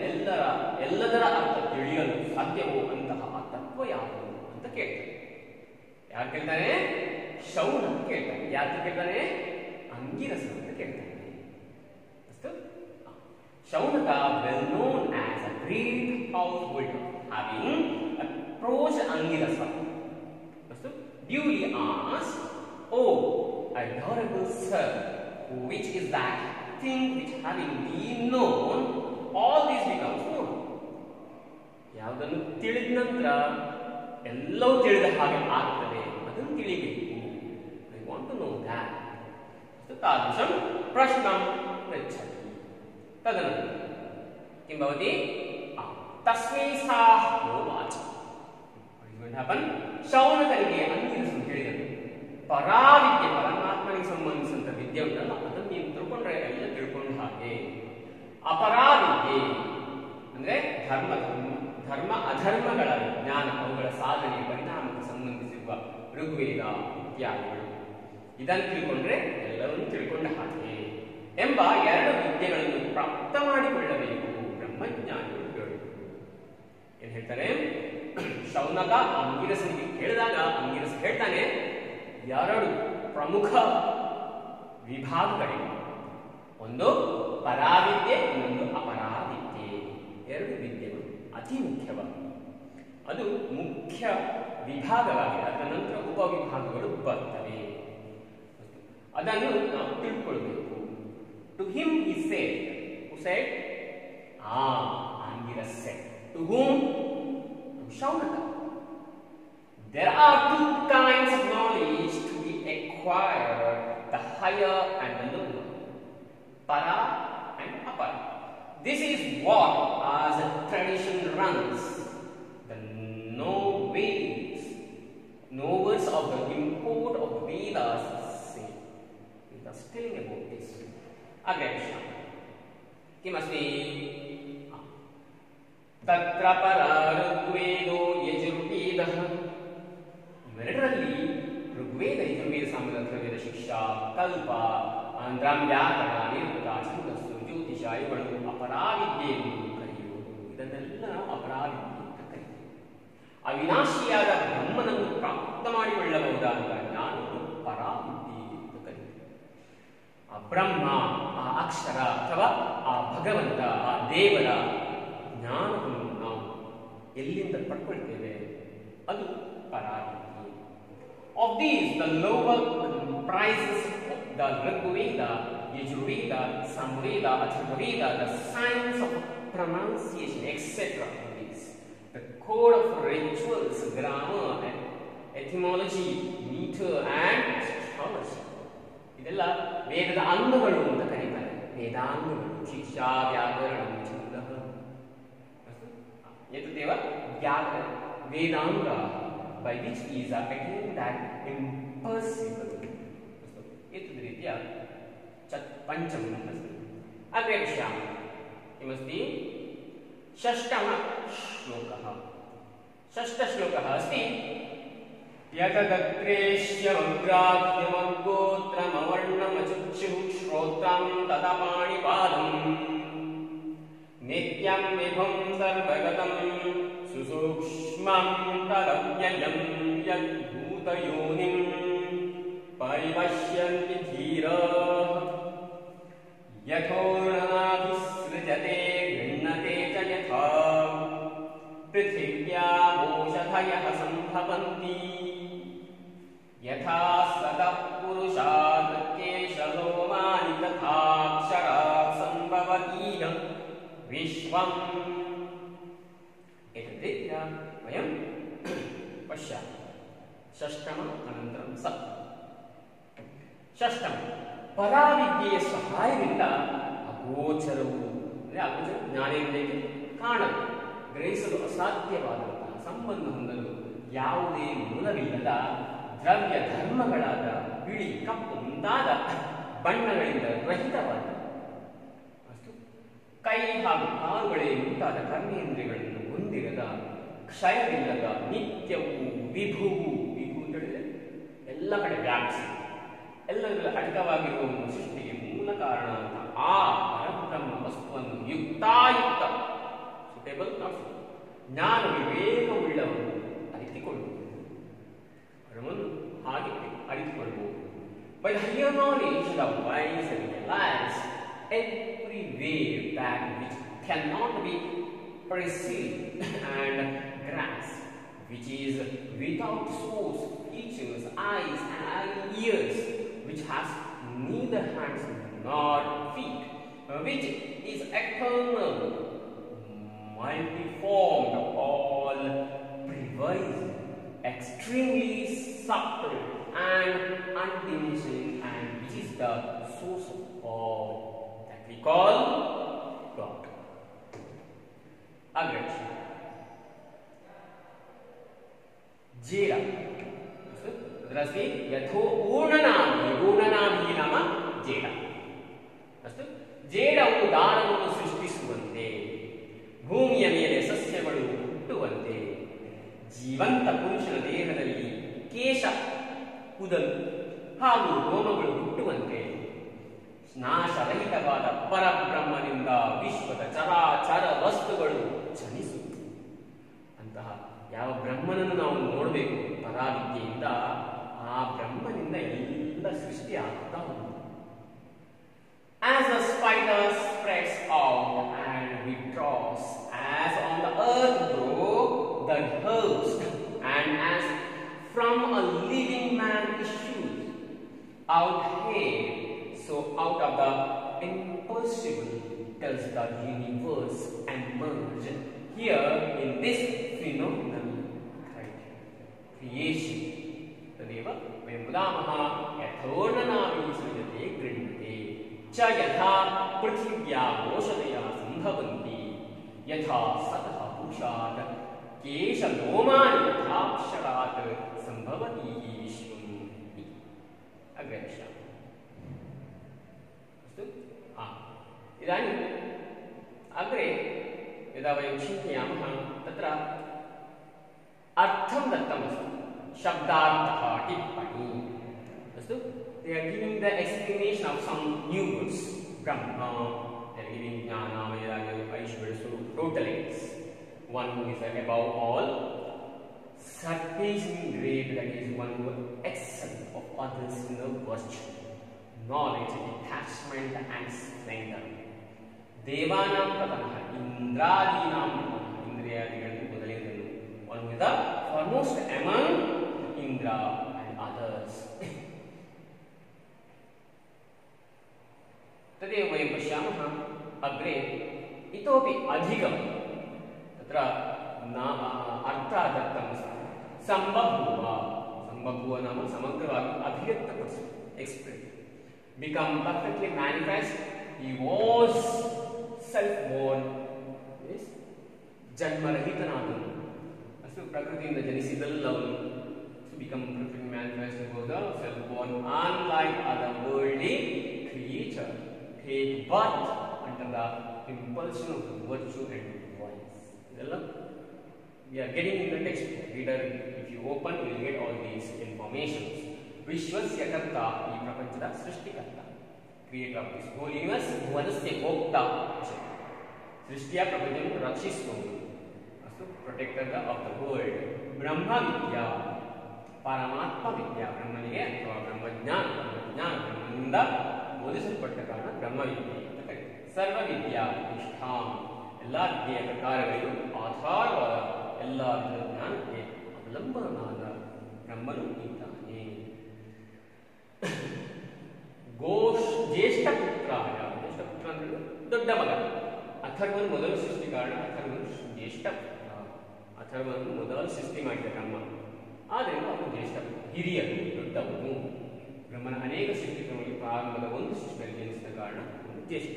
ಎಲ್ಲದರ ಅರ್ಥ ತಿಳಿಯಲು ಸಾಧ್ಯವೋ ಅಂತಹ ಆ ತತ್ವ ಯಾವುದು ಅಂತ ಕೇಳ್ತಾರೆ. ಯಾರು ಕೇಳ್ತಾನೆ? ಶೌನಕ ಕೇಳ್ತಾನೆ. ಯಾರು ಕೇಳ್ತಾನೆ? ಅಂಗಿರಸನ ಅಂತ ಕೇಳ್ತಾನೆ. ಅಷ್ಟು Shaunaka, well known as a great householder, having approached Angirasa, duly asked, "Oh, adorable sir, which is that thing which having been known, all these becomes known. ಯಾವುದನ್ನು ತಿಳಿದ ನಂತರ ಎಲ್ಲವೂ ತಿಳಿದ ಹಾಗೆ ಆಗ್ತದೆ, ಅದನ್ನು ತಿಳಿಬೇಕು. I want to know that. तादृशं प्रश्नं पृच्छति. तदनन्तरं किं भवति? तस्मै सा उवाच. What is going to happen? ಶೌನಕನಿಗೆ ಅಂಗಿರಸನು ಹೇಳಿದನು, ಪರಾವಿದ್ಯೆ, ಪರಮಾತ್ಮನಿಗೆ ಸಂಬಂಧಿಸಿದಂಥ ವಿದ್ಯೆ ಉಂಟಲ್ಲ, ಅದನ್ನು ನೀವು ತಿಳ್ಕೊಂಡ್ರೆ ಎಲ್ಲ ತಿಳ್ಕೊಂಡ ಹಾಗೆ. ಅಪರಾವಿದ್ಯೆ ಅಂದ್ರೆ ಧರ್ಮ ಅಧರ್ಮಗಳ ಜ್ಞಾನ, ಅವುಗಳ ಸಾಧನೆ ಪರಿಣಾಮಕ್ಕೆ ಸಂಬಂಧಿಸಿರುವ ಋಗ್ವೇದ ಇತ್ಯಾದಿಗಳು, ಇದನ್ನು ತಿಳ್ಕೊಂಡ್ರೆ ಎಲ್ಲವನ್ನೂ ತಿಳ್ಕೊಂಡ ಹಾಗೆ ಎಂಬ ಎರಡು ವಿದ್ಯೆಗಳನ್ನು ಪ್ರಾಪ್ತ ಮಾಡಿಕೊಳ್ಳಬೇಕು ಬ್ರಹ್ಮಜ್ಞಾನಿಗಳು ಹೇಳುವುದು. ಏನ್ ಹೇಳ್ತಾರೆ? ಶೌನಕ ಅಂಗಿರಸನಿಗೆ ಹೇಳಿದಾಗ ಅಂಗಿರಸ ಹೇಳ್ತಾನೆ, ಎರಡು ಪ್ರಮುಖ ವಿಭಾಗಗಳಿವೆ, ಒಂದು ಪರಾವಿದ್ಯೆ, ಇನ್ನೊಂದು ಅಪರಾವಿದ್ಯೆ. ಎರಡು ವಿದ್ಯೆಗಳು ಅತಿ ಮುಖ್ಯವಾಗಿ, ಅದು ಮುಖ್ಯ ವಿಭಾಗವಾಗಿದೆ. ಅದರ ನಂತರ ಉಪವಿಭಾಗಗಳು ಬರ್ತವೆ. ಅದನ್ನು ನಾವು ತಿಳ್ಕೊಳ್ಬೇಕು. To him he said, who said? Angiras said. To whom? To Shaunaka. There are two kinds of knowledge to be acquired, the higher and the lower, para and apara. This is what, as tradition runs, the novels of the import of the Vedas say. We are telling about this. Agression. किमस्ति? तत्र परा ऋग्वेदो यजुर्वेदः. ಇವೆರಡರಲ್ಲಿ ಋಗ್ವೇದ, ಯಜುರ್ವೇದ, ಸಾಮವೇದ, ಅಥರ್ವವೇದ, ಶಿಕ್ಷಾ, ಕಲ್ಪ, ಅನಂತರಂ ವ್ಯಾಕರಣ, ನಿರುಕ್ತ, ಛಂದಸ್ಸು, ಜ್ಯೋತಿಷ ಇವುಗಳು ಅಪರಾವಿದ್ಯೆ ಎಂದು ಕರೆಯುವುದು. ಇದನ್ನೆಲ್ಲ ನಾವು ಅಪರಾವಿದ್ಯೆ ಅಂತ ಕರೆಯುತ್ತೇವೆ. ಅವಿನಾಶಿಯಾದ ಬ್ರಹ್ಮನನ್ನು ಪ್ರಾಪ್ತ ಮಾಡಿಕೊಳ್ಳಬಹುದಾದ ಜ್ಞಾನವನ್ನು ಪರಾವಿದ್ಯೆ ಎಂದು ಕರೆಯುತ್ತೇವೆ. ಆ ಬ್ರಹ್ಮ, ಆ ಅಕ್ಷರ ಅಥವಾ ಆ ಭಗವಂತ, ಆ ದೇವರ ಜ್ಞಾನವನ್ನು ನಾವು ಎಲ್ಲಿಂದ ಪಡ್ಕೊಳ್ತೇವೆ, ಅದು ಪರಾವಿದ್ಯೆ. Of these, the lower comprises the Rigveda, Yajurveda, Samveda, Atharvaveda, the science of pronunciation, etc. The code of rituals, grammar, etymology, meter, and astrology. ಇದೆಲ್ಲ ವೇದದ ಅಂಗಗಳು ಅಂತ ಕರೀತಾರೆ. ವೇದಾಂಗಗಳು ಶಿಕ್ಷಾ, ವ್ಯಾಕರಣ, ಛಂದಃ. ಎತ್ತದೇವ ವ್ಯಾಕರಣ ವೇದಾಂಗ, by which is attained that impossible. एतद् रीत्या पञ्चमम् अस्ति. अग्रे पश्यामः. किमस्ति? षष्ठः श्लोकः. षष्ठश्लोकः अस्ति, यतदग्रेष्यमग्राह्यमगोत्रमवर्णमचुक्षुः श्रोत्रं तथा पाणिपादम् नित्यं विभुं सर्वगतं सुसूक्ष्मं तदव्ययं यद्भूतयोनिं परिपश्यन्ति धीराः यथोर्णनाभिसृजते गृह्णते च यथा पृथिव्यामोषधयः सम्भवन्ति यथा सतः पुरुषात् केशलोमानि तथाक्षरात् सम्भवतीह विश्वम्. एतद्रीत्या वयं पश्यामः. षष्ठमम् अनन्तरं सप्तमम्. ಷಷ್ಠಮ, ಪರಾವಿದ್ಯೆಯ ಸಹಾಯದಿಂದ ಅಗೋಚರವು ಅಗೋಚರ ಜ್ಞಾನೇಂದ್ರಿಯಕ್ಕೆ ಕಾಣಲು, ಗ್ರಹಿಸಲು ಅಸಾಧ್ಯವಾದಂತಹ, ಸಂಬಂಧ ಹೊಂದಲು ಯಾವುದೇ ಮೂಲವಿಲ್ಲದ ದ್ರವ್ಯ ಧರ್ಮಗಳಾದ ಬಿಳಿ, ಕಪ್ಪು ಮುಂತಾದ ಬಣ್ಣಗಳಿಂದ ರಹಿತವಾದ ಕೈ ಹಾಗೂ ಕಾಲುಗಳೇ ಮುಂತಾದ ಕರ್ಮೇಂದ್ರಿಯಗಳನ್ನು ಹೊಂದಿರದ, ಕ್ಷಯವಿಲ್ಲದ, ನಿತ್ಯವೂ ವಿಭುವು, ವಿಭು ಅಂತ ಹೇಳಿದ್ರೆ ಎಲ್ಲ ಕಡೆ ವ್ಯಾಪಿಸಿ ಎಲ್ಲದರ ಅಡಕವಾಗಿರುವ ಒಂದು ಸೃಷ್ಟಿಗೆ ಮೂಲ ಕಾರಣ ಅಂತ ಆ ಪರಬ್ರಹ್ಮ ವಸ್ತುವನ್ನು ಯುಕ್ತಾಯುಕ್ತ ಸುಟೇಬಲ್ ಜ್ಞಾನ ವಿವೇಕವುಳ್ಳವನು ಅರಿತುಕೊಳ್ಳುವುದು, ಪರಮನ್ನು ಹಾಗೆ ಅರಿತುಕೊಳ್ಳಬಹುದು. By the higher knowledge, the wise realize everywhere that which cannot be perceived and grasped, which is without source, features, eyes and ears, which has neither hands nor feet, which is eternal, multiformed, all pervasive, extremely subtle and undiminishing, and which is the source of all that we call God. Aggression. Jera. तदस्ति यथो ऊर्णनामी नाम Z. अस्तु जेडವು ದಾನವನ್ನು ಸೃಷ್ಟಿಸುವಂತೆ ಭೂಮಿಯ ಮೇಲೆ ಸಸ್ಯಗಳು ಹುಟ್ಟುವಂತೆ ಜೀವಂತ ಪುರುಷನ ದೇಹದಲ್ಲಿ ಕೇಶ ಕೂದಲು ಹಾಗೂ ರೋಮಗಳು ಹುಟ್ಟುವಂತೆ ನಾಶರಹಿತವಾದ ಪರಬ್ರಹ್ಮನಿಂದ ವಿಶ್ವದ ಚರಾಚರ ವಸ್ತುಗಳು ಜನಿಸುತ್ತವೆ. ಅಂತಹ ಯಾವ ಬ್ರಹ್ಮನನ್ನು ನಾವು ನೋಡಬೇಕು ಪರಾವಿದ್ಯೆಯಿಂದ, ಆ ಬ್ರಹ್ಮನಿಂದ ಎಲ್ಲ ಸೃಷ್ಟಿ ಆಗ್ತಾ ಉಂಟು. As the spider spreads out and withdraws, as on the earth grow the herbs, and as from a living man issues out hair, so out of the impossible does the universe emerge. Here in this phenomenal creation, तदेव वयं वदामः यथोर्णनामी सृजते गृह्णते च यथा पृथिव्याम् ओषधयः सम्भवन्ति यथा सतः पुरुषात् केशलोमानि यथा अक्षरात् सम्भवति विश्वम् इति. अग्रे पश्यामः. अस्तु. इदानीम् अग्रे यदा वयं चिन्तयामः तत्र अर्थं दत्तमस्ति. शब्दार्थः टिप्पणी. अस्तु. They are giving the explanation of some new words. Brahma, they are giving Jnana, Vairagya, Aishwarya, so totally one who is above all, surpassing great, that is one who excels of others in the virtue, knowledge, detachment and splendor. Devanam Pratamah, Indradinam Pratamah, Indriyadigallu ಮೊದಲಿನದು. One who is the foremost among Indra and others. तदेव वयं पश्यामः अग्रे इतोपि अधिकं तत्र अर्थः दत्तमस्ति. सम्बभूव. सम्बभूव नाम समग्रವಾಗಿ ಅಭಿವ್ಯಕ್ತಪಡಿಸಿ, express, become perfectly manifest. He was self-born, yes, ಜನ್ಮರಹಿತನಾದನು. ಅಷ್ಟು ಪ್ರಕೃತಿಯಿಂದ ಜನಿಸಿದಲ್ಲವನು. To become perfectly manifest, he was the self-born, unlike other worldly creature. Take birth under the impulsion of virtue and vice. We are getting in the text. Reader, if you open, you will get all these informations. Vishwasya karta, ಈ ಪ್ರಪಂಚದ ಸೃಷ್ಟಿಕರ್ತ, creator of this whole universe, ಭುವನಸ್ಯ ಭೋಕ್ತ, ಸೃಷ್ಟಿಯ ಪ್ರಪಂಚವನ್ನು ರಕ್ಷಿಸುವವನು, ಅಷ್ಟು protector of the world. ಬ್ರಹ್ಮ ವಿದ್ಯಾ, ಪರಮಾತ್ಮ ವಿದ್ಯಾ, ಬ್ರಹ್ಮನಿಗೆ ಅಥವಾ ಬ್ರಹ್ಮಜ್ಞಾನ, ಬ್ರಹ್ಮನಿಂದ ಬೋಧಿಸಲ್ಪಟ್ಟ ಕಾರಣ ಬ್ರಹ್ಮವಿದ್ಯೆ ಅಂತ ಕರೀತಾರೆ. ಸರ್ವವಿದ್ಯಾ ನಿಷ್ಠಾಂ, ಎಲ್ಲ ವಿದ್ಯೆಯ ಪ್ರಕಾರಗಳಿಗೂ ಆಧಾರವಾದ ಎಲ್ಲ ಜ್ಞಾನಕ್ಕೆ ಅವಲಂಬನಾದ ಬ್ರಹ್ಮನು ಇದ್ದಾನೆ. ಜ್ಯೇಷ್ಠ ಪುತ್ರಾಯ, ಜ್ಯೇಷ್ಠ ಪುತ್ರ ಅಂದ್ರೆ ದೊಡ್ಡ ಮಗ. ಅಥರ್ವನು ಮೊದಲು ಸೃಷ್ಟಿ ಕಾರಣ, ಅಥರ್ವನು ಜ್ಯೇಷ್ಠ ಪುತ್ರ. ಅಥರ್ವನು ಮೊದಲು ಸೃಷ್ಟಿ ಮಾಡಿದ ಬ್ರಹ್ಮ, ಆದ್ದರಿಂದ ಅವನು ಜ್ಯೇಷ್ಠ ಪುತ್ರ, ಹಿರಿಯನು, ದೊಡ್ಡವನು. ಬ್ರಹ್ಮನ ಅನೇಕ ಸೃಷ್ಟಿಗಳಲ್ಲಿ ಪ್ರಾರಂಭದ ಒಂದು ಸೃಷ್ಟಿಯಲ್ಲಿ ಜನಿಸಿದ ಕಾರಣ ಜ್ಯೇಷ್ಠ.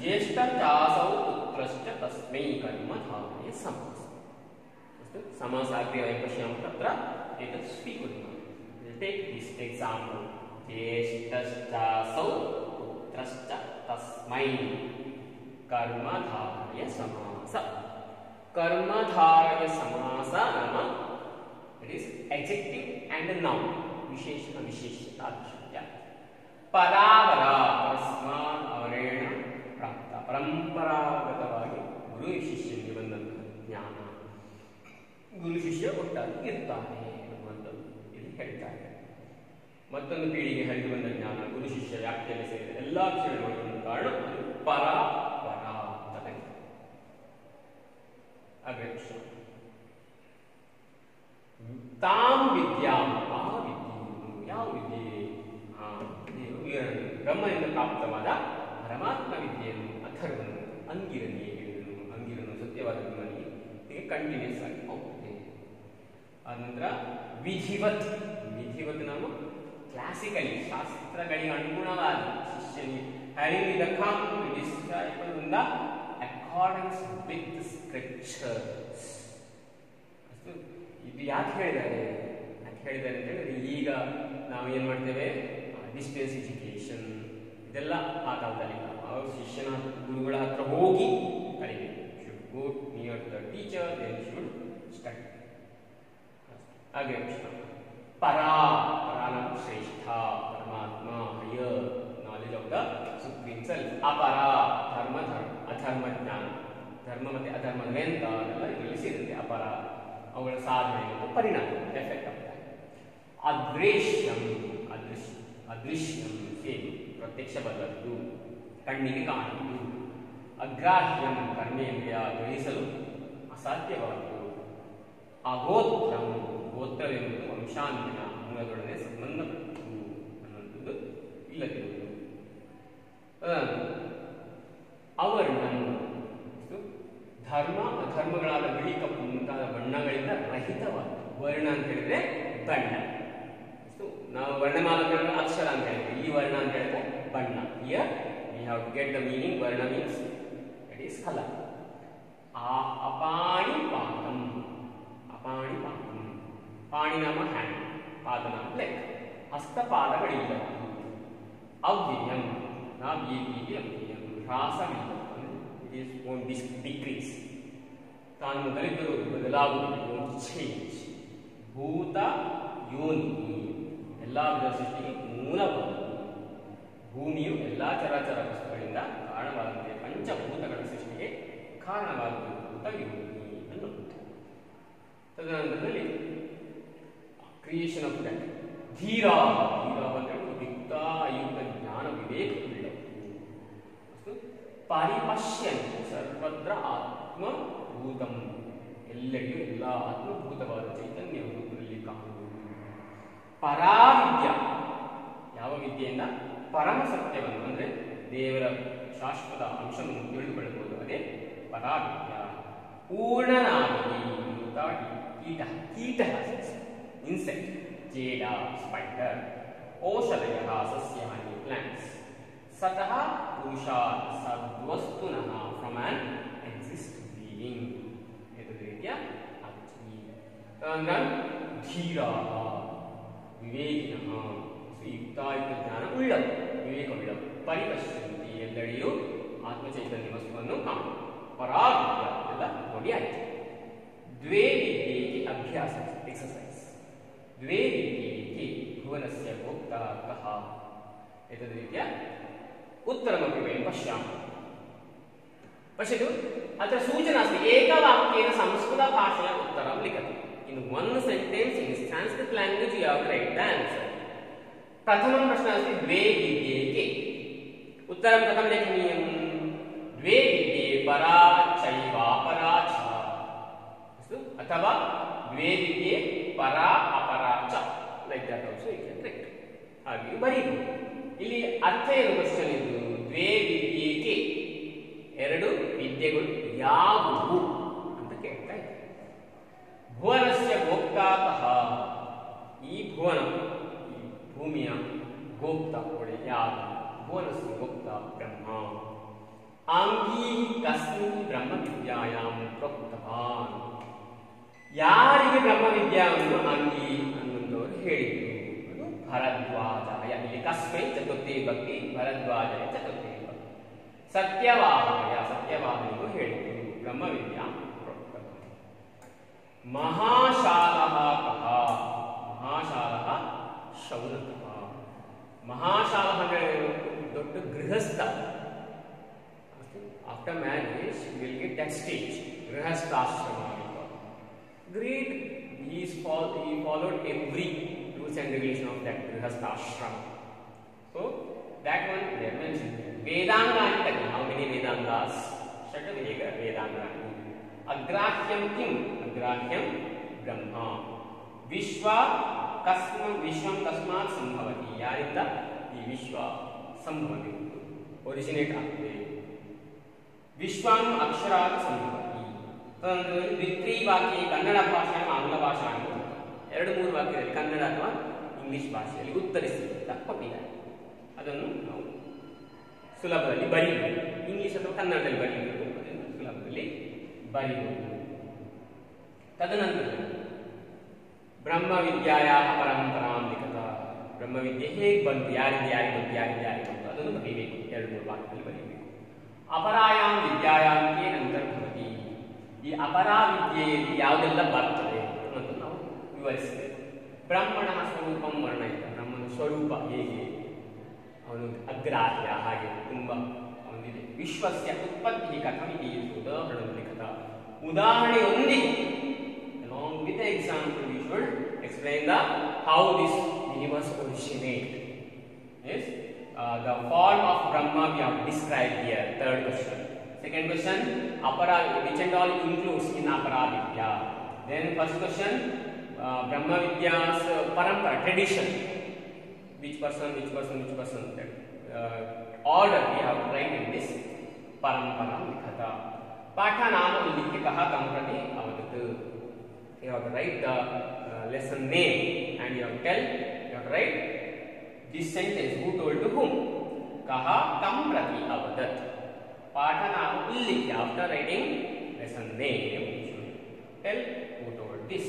ಜ್ಯೇಷ್ಠ ಚಾಸೌ ಪುತ್ರಶ್ಚ ತಸ್ಮೈ ಕರ್ಮಧಾರಯ ಸಮಾಸ. ಅಷ್ಟು ಸಮಾಸಾಗ್ರೆ ವಯಂ ಪಶ್ಯಾಮಃ ತತ್ರ ಏತತ್ ಸ್ವೀಕುರ್ಮಃ. Take this example. ಜ್ಯೇಷ್ಠಶ್ಚಾಸೌ ಪುತ್ರಶ್ಚ ತಸ್ಮೈ ಕರ್ಮಧಾರಯ ಸಮಾಸ. ಕರ್ಮಧಾರಯ ಸಮಾಸ ನಾಮ it is adjective and noun, ವಿಶೇಷಣ ವಿಶೇಷತ ಅಭಿಷೇಕ. ಪರಾವರ, ತಸ್ಮಾತ್ ಅವರೇಣ ಪ್ರಾಪ್ತ, ಪರಂಪರಾಗತವಾಗಿ ಗುರು ಶಿಷ್ಯನಿಗೆ ಬಂದಂತಹ ಜ್ಞಾನ. ಗುರು ಶಿಷ್ಯ ಒಟ್ಟಾಗಿ ಇರ್ತಾನೆ ಅನ್ನುವಂಥದ್ದು ಇಲ್ಲಿ ಹೇಳ್ತಾರೆ. ಮತ್ತೊಂದು ಪೀಳಿಗೆ ಹರಿದು ಬಂದ ಜ್ಞಾನ ಗುರು ಶಿಷ್ಯ ವ್ಯಾಪ್ತಿಯಲ್ಲಿ ಸೇರಿದ ಎಲ್ಲ ವಿಷಯಗಳು ಕಾರಣ ಪರಾವರ ಅಂತ ಕರೀತಾರೆ. ಅಗ್ರಕ್ಷ ತಾಂ ವಿದ್ಯಾಂ, ಆ ವಿದ್ಯೆಯನ್ನು, ಯಾವ ವಿದ್ಯೆ? ದೇವರು ಬ್ರಹ್ಮನಿಂದ ಪ್ರಾಪ್ತವಾದ ಪರಮಾತ್ಮ ವಿದ್ಯೆಯನ್ನು ಅಥರ್ವನು ಅಂಗಿರನಿಗೆ ಹೇಳಿದನು. ಅಂಗಿರನು ಸತ್ಯವಾದ ಬ್ರಹ್ಮನಿಗೆ ಹೀಗೆ ಕಂಟಿನ್ಯೂಸ್ ಆಗಿ ಹೋಗ್ತದೆ. ಆನಂತರ ವಿಧಿವತ್. ವಿಧಿವತ್ ನಾವು ಕ್ಲಾಸಿಕಲಿ ಶಾಸ್ತ್ರಗಳಿಗೆ ಅನುಗುಣವಾಗಿ ಶಿಷ್ಯನಿಗೆ having the come disciple in the accordance with scriptures. ಇದು ಯಾಕೆ ಹೇಳಿದ್ದಾರೆ ಅಂತ ಹೇಳಿದ್ರೆ ಈಗ ನಾವು ಏನು ಮಾಡ್ತೇವೆ ಡಿಸ್ಟೆನ್ಸ್ ಎಜುಕೇಶನ್ ಇದೆಲ್ಲ ಆ ಕಾಲದಲ್ಲಿ ಅವ್ರ ಶಿಷ್ಯನ ಗುರುಗಳ ಹತ್ರ ಹೋಗಿ ಕಲಿಬೇಕು. Should go near the teacher then should study. ಹಾಗೆ ಪರಾನ ಶ್ರೇಷ್ಠ ಪರಮಾತ್ಮ higher knowledge of the supreme self. ಅಪರ ಧರ್ಮ ಅಧರ್ಮ ಜ್ಞಾನ. ಧರ್ಮ ಮತ್ತೆ ಅಧರ್ಮ ಎಂತ ಅದೆಲ್ಲ ಇದರಲ್ಲಿ ಸೇರುತ್ತೆ. ಅಪರ ಅವುಗಳ ಸಾಧನೆ ಮತ್ತು ಪರಿಣಾಮ ಎಫೆಕ್ಟ್ ಆಗ್ತದೆ. ಅದೃಶ್ಯಂ ಅದೃಶ್ಯಂ ಸೇವೆ ಪ್ರತ್ಯಕ್ಷವಾದದ್ದು ಕಣ್ಣಿಗೆ ಕಾಣುವುದು. ಅಗ್ರಾಹ್ಯಂ ಕರ್ಮೇಂದ್ರಿಯ ಗ್ರಹಿಸಲು ಅಸಾಧ್ಯವಾದದ್ದು. ಅಗೋತ್ರಂ ಗೋತ್ರವೆಂಬುದು ವಂಶಾಂತಿನ ಮೂಲದೊಡನೆ ಸಂಬಂಧಪಟ್ಟದ್ದು ಅನ್ನುವಂಥದ್ದು ಇಲ್ಲದಿರುವುದು. ಅವರ್ಣಂ ಧರ್ಮ ಅಧರ್ಮಗಳಾದ ಬಿಳಿ ಕಪ್ಪು ಮುಂತಾದ ಬಣ್ಣಗಳಿಂದ ರಹಿತವಾದದ್ದು. ವರ್ಣ ಅಂತ ಹೇಳಿದ್ರೆ ಬಣ್ಣ. ನಾವು ವರ್ಣಮಾಲಾ ಅಕ್ಷರ ಅಂತ ಹೇಳಿದ್ರೆ ಈ ವರ್ಣ ಅಂತ ಹೇಳಿದ್ರೆ ಬಣ್ಣ. Here we have to get the meaning. Varna means it is colour. ಅಪಾಣಿ ಪಾಕಂ. ಅಪಾಣಿ ಪಾಕಂ. ಪಾಣಿ ನಾಮ ಹ್ಯಾಂಡ್, ಪಾದ ನಾಮ ಲೆಗ್. ಹಸ್ತಪಾದಗಳಿಲ್ಲದ್ದು. ಅವ್ಯಯಂ ನಾವು ಏಕೀಗೆ ಅವ್ಯಯಂ ಹ್ರಾಸವಿಲ್ಲ. It is own decrease. ತಾನು ಮೊದಲಿದ್ದರೂ ಬದಲಾಗುವುದು. ಚೇಂಜ್. ಭೂತ ಯೋನಿ ಎಲ್ಲ ವಿಧ ಸೃಷ್ಟಿಗೆ ಮೂಲಭೂತ. ಭೂಮಿಯು ಎಲ್ಲ ಚರಾಚರ ವಸ್ತುಗಳಿಂದ ಕಾರಣವಾದಂತೆ ಪಂಚಭೂತಗಳ ಸೃಷ್ಟಿಗೆ ಕಾರಣವಾಗುವುದು ಭೂತ ಯೋನಿ ಅನ್ನುವುದು. ತದನಂತರದಲ್ಲಿ ಕ್ರಿಯೇಷನ್ ಆಫ್ ದಟ್ ಧೀರ. ಧೀರ ಅಂದರೆ ಯುಕ್ತ ಅಯುಕ್ತ ಜ್ಞಾನ ವಿವೇಕವುಳ್ಳವು. ಪರಿಪಶ್ಯನ್ ಸರ್ವತ್ರ ಆತ್ಮಭೂತಂ. ಎಲ್ಲೆಡೆಯೂ ಎಲ್ಲ ಆತ್ಮಭೂತವಾದ ಚೈತನ್ಯವನ್ನು ಇಲ್ಲಿ ಕಾಣುವುದು. ಪರಾವಿದ್ಯ. ಯಾವ ವಿದ್ಯೆಯಿಂದ ಪರಮ ಸತ್ಯವನ್ನು ಅಂದರೆ ದೇವರ ಶಾಶ್ವತ ಅಂಶವನ್ನು ತಿಳಿದುಕೊಳ್ಳಬಹುದು. ಅದೇ ಪರಾವಿದ್ಯ. ಪೂರ್ಣನಾಗಿ ಕೀಟ. ಕೀಟ ಇನ್ಸೆಕ್ಟ್. ಜೇಡ ಸ್ಪೈಡರ್. ಔಷಧಯ ಸಸ್ಯಾನಿ ಪ್ಲಾಂಟ್ಸ್. ಸತಃ ಪುರುಷಾತ್ ಸದ್ವಸ್ತುನಃ ಫ್ರಮ್ ಆನ್ ಎಕ್ಸಿಸ್ಟ್ ಬೀಯಿಂಗ್. ಇದು ರೀತಿಯ ಧೀರ ವಿವೇಕಿನಃ ಯುಕ್ತಾಯುಕ್ತ ಜ್ಞಾನ ಉಳ್ಳವು ವಿವೇಕವುಳ್ಳವು. ಪರಿಪಶ್ಯಂತಿ ಎಲ್ಲೆಡೆಯೂ ಆತ್ಮಚೈತನ್ಯ ವಸ್ತುವನ್ನು ಕಾಣುವುದು. ಪರಾವಿದ್ಯ ಎಲ್ಲ ನೋಡಿ ಆಯ್ತು. ದ್ವೇ ವಿದ್ಯೆಗೆ ಅಭ್ಯಾಸ ಎಕ್ಸಸೈಸ್. ದ್ವೇ ವಿದ್ಯೆಗೆ ಭುವನಸ್ಯ ಭೋಕ್ತ ಕಃ. एतद् रीत्या उत्तरमपि वयं पश्यामः. पश्यतु अत्र सूचना अस्ति. एकवाक्येन संस्कृतभाषया उत्तरं लिखतु. In one sentence in Sanskrit language you have to write the answer. प्रथमं प्रश्नः अस्ति द्वे विद्ये के. उत्तरं कथं लेखनीयं? द्वे विद्ये परा चैवापरा च. अस्तु अथवा द्वे विद्ये परा अपरा च. Like that also you can write. ಹಾಗೆ ಬರೀಬಹುದು. ಇಲ್ಲಿ ಅರ್ಥ ಏನು ಕ್ವಶ್ಚನ್ ಇದು? ದ್ವೇ ವಿದ್ಯೆಗೆ ಎರಡು ವಿದ್ಯೆಗಳು ಯಾವುವು ಅಂತ ಕೇಳ್ತಾ ಇದ್ದಾರೆ. ಭುವನಸ್ಯ ಗೋಪ್ತಾತಃ. ಈ ಭುವನ ಈ ಭೂಮಿಯ ಗೋಪ್ತ ಒಡೆ ಯಾರು? ಭುವನಸ್ಯ ಗೋಪ್ತ ಬ್ರಹ್ಮ. ಆಂಗೀ ಕಸ್ಮಿನ್ ಬ್ರಹ್ಮ ವಿದ್ಯಾಯಾಂ ಪ್ರೋಕ್ತವಾನ್. ಯಾರಿಗೆ ಬ್ರಹ್ಮ ವಿದ್ಯಾವನ್ನು ಆಂಗೀ ಅನ್ನುವಂಥವರು ಹೇಳಿದರು? ಭರದ್ವಾಜಾಯ. ಇಲ್ಲಿ ಕಸ್ಮೈ ಚತುರ್ಥಿ ಭಕ್ತಿ, ಭರದ್ವಾಜಾಯ ಚತುರ್ಥಿ ಭಕ್ತಿ. ಸತ್ಯವಾಹಯ ಸತ್ಯವಾಹನಿಗೂ ಹೇಳಿದರು ಬ್ರಹ್ಮವಿದ್ಯಾ ಪ್ರೋಕ್ತಂ. ಮಹಾಶಾಲಃ ಕಃ. ಮಹಾಶಾಲಃ ಶೌನಕಃ. ಮಹಾಶಾಲಃ ಅಂದರೆ ದೊಡ್ಡ ಗೃಹಸ್ಥ. After marriage you will get that stage, ಗೃಹಸ್ಥಾಶ್ರಮ. Great. he followed every rules and regulation of that grihastha ashrama. So that one they mentioned. Vedangani tadi. How many Vedangas? Shatavega Vedangani. Agrahyam kim? Agrahyam Brahma. Vishwa kasma vishwam kasmat sambhavati. Yarinda ಈ ವಿಶ್ವ संभवति originate ಆಗ್ತದೆ विश्वम अक्षरात् संभवति तदनंतर द्वितीय वाक्य कन्नಡ ಭಾಷೆ ಆಂಗ್ಲ ಭಾಷೆ ಎರಡು ಮೂರು ವಾಕ್ಯದಲ್ಲಿ ಕನ್ನಡ ಅಥವಾ ಇಂಗ್ಲಿಷ್ ಭಾಷೆಯಲ್ಲಿ ಉತ್ತರಿಸಿದ ಕೊಟ್ಟಿದ್ದಾರೆ ಅದನ್ನು ನಾವು ಸುಲಭದಲ್ಲಿ ಬರೆಯಬಹುದು ಇಂಗ್ಲಿಷ್ ಅಥವಾ ಕನ್ನಡದಲ್ಲಿ ಬರೆಯಬಹುದು ಅದನ್ನು ಸುಲಭದಲ್ಲಿ ಬರೆಯಬಹುದು ತದನಂತರ ब्रह्म विद्यायाः परंपरां लिखत ब्रह्म विद्ये ಹೇಗೆ ಬಂತು ಯಾರಿಗೆ ಬಂತು ಅದನ್ನು ಬರೆಯಬೇಕು ಎರಡು ಮೂರು ವಾಕ್ಯದಲ್ಲಿ ಬರೆಯಬೇಕು अपरायां विद्यायां के ನಂತರ ಭವತಿ ಈ ಅಪರಾ ವಿದ್ಯೆಯಲ್ಲಿ ಯಾವುದೆಲ್ಲ ಬರ್ತದೆ ಅನ್ನೋದು ನಾವು ವಿವರಿಸಬೇಕು ಬ್ರಹ್ಮಣಃ ಸ್ವರೂಪಂ ವರ್ಣಯಿತ ಬ್ರಹ್ಮನ ಸ್ವರೂಪ ಹೇಗೆ ಅವನು ಅಗ್ರಾಹ್ಯ ಹಾಗೆ ತುಂಬಾ ಅವನಿದೆ ವಿಶ್ವಸ್ಯ ಉತ್ಪತ್ತಿ ಕಥಂ ಇತಿ ಉದಾಹರಣೆ ಲಿಖತ ಉದಾಹರಣೆಯೊಂದಿಗೆ along with the example we should explain the how this universe originated. Yes, the form of Brahma we have described here. Third question. Second question, apara which and all includes in apara vidya. Then first question, Brahma vidya's parampara tradition. Which person. That order we have to write in this parampara likhata. Patha nama ulikhe kaha kam prati avadat. You have to write the lesson name and you have to write this sentence who told to whom kaha kam prati avadat patana ullikya after writing lesson name you should tell who told this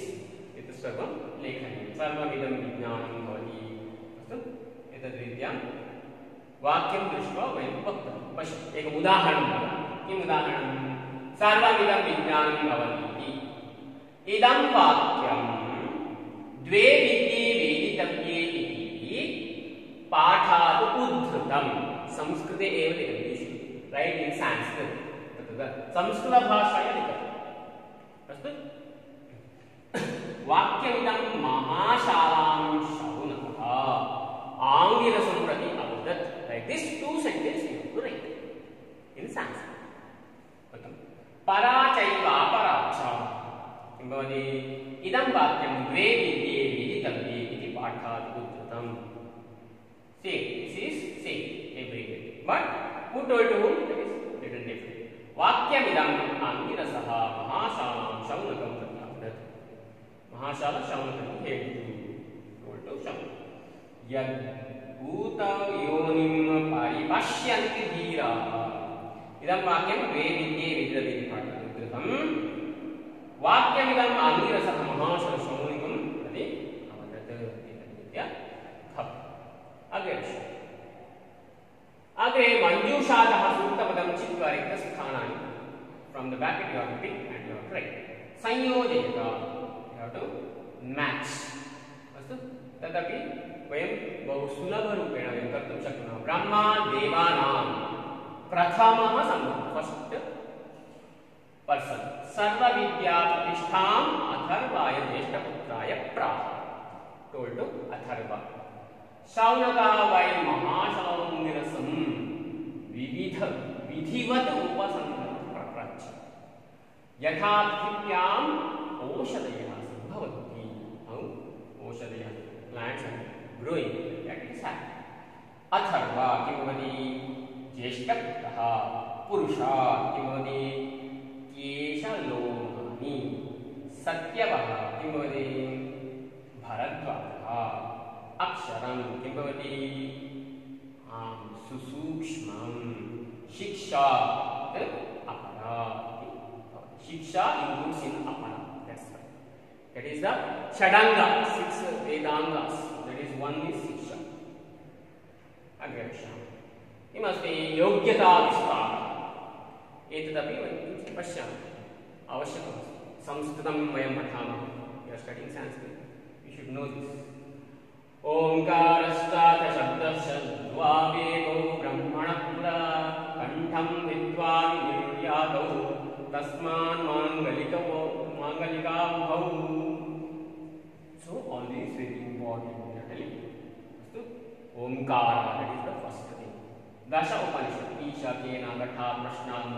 it is sarvam lekhani sarvamidam vijnanam bhavati astu etadritya vakyam drishva vayam vaktam pasha ekam udaharanam kim udaharanam sarvamidam vijnanam bhavati इदं वाक्यं द्वे विद्ये वेदितव्ये इति पाठात् उद्धृतं संस्कृते एव लिखति right इन संस्कृत तत् संस्कृत भाषायां लिखति अस्तु वाक्यमिदं महाशालां शौनकः आङ्गिरसं प्रति अवदत् like this two sentences you have to write in Sanskrit परा चैव अपराच किंभवति इदं वाक्यं द्वे विद्ये वेदितव्ये इति पाठात् उद्धृतं see this is see abbreviated but who told to whom that is little different वाक्यमिदं आङ्गिरसः महाशालां शौनकं प्रति अवदत् महाशाला शौनकं ಹೇಳಿತು told to शौनक यद् भूत योनिं परिपश्यन्ति धीराः इदं वाक्यं द्वे विद्ये वेदितव्ये इति पाठात् उद्धृतं वाक्यमिदं आङ्गिरसः महाशाला शौनकं प्रति अवदत् इति अग्रे मंजूषादः सूक्तपदं चित्वा रिक्तस्थानानि from the bracket you have to pick and you have to write संयोजयत यू हैव टू मैच अस्तु तदपि वयं बहु सुलभरूपेण वयं कर्तुं शक्नुमः ब्रह्मा देवानां प्रथमः सम्बन्धः फर्स्ट पर्सन सर्वविद्या प्रतिष्ठाम् अथर्वाय ज्येष्ठपुत्राय प्राह टोल्ड टू अथर्व शौनकः वै महाशालाङ्गिरसं विधिवत् उपसंहरति यथा पृथिव्याम् औषधयः सम्भवन्ति औषधयः plants are growing that is happening Atharva किमवति ज्येष्ठपुत्रः पुरुषः किमवति केशलोमानि सत्यवः किमवति भरद्वाजः अक्षरं किं भवति सुसूक्ष्मं शिक्षा अपरा शिक्षा includes in apara that's right that is the षडंगा six vedangas that is one is शिक्षा अग्रक्षा किमस्ति योग्यता विस्तार एतदपि वयं पश्यामः आवश्यकमस्ति संस्कृतं वयं पठामः we are studying Sanskrit we should know this ओंकारश्चाथ शब्दस्य द्वावेको ब्रह्मणः पुरा कंठं विद्वान् निर्यातौ तस्मान् मांगलिकाभौ so all these very important we are telling अस्तु ओंकार that is the first thing दश उपनिषद ईशा केना घटा प्रश्नान्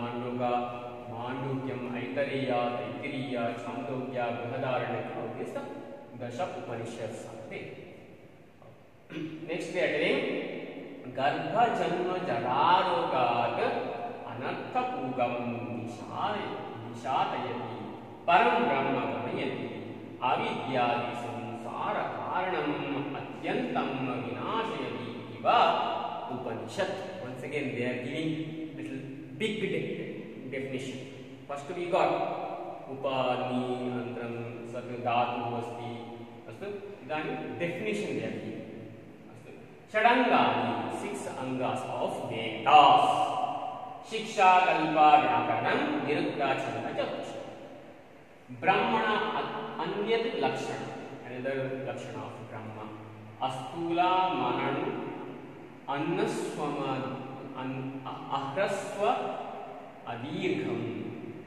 माण्डूक्यम् ऐतरेय तैत्तिरीय छान्दोग्य बृहदारण्यक all these दश उपनिषद are there. Next we are telling गर्भजन्मजरारोगात् अनर्थपूगं निशातयति परं ब्रह्म गमयति अविद्यादिसंसारकारणम् अत्यन्तं विनाशयति इव उपनिषत्. Once again they are giving little big definition. First we got upani antram sat dhatu asti. Astu idani definition they are giving. Astu Shadangani, 6 angas of Vedas. Shiksha, Kalpa, Vyakaranam, Niruddha, Chanda, Jatusha. Brahmana Anyat Lakshana, another Lakshana of Brahma. Astula, Mananu, Annaswama, Ahraswa, Adirgham,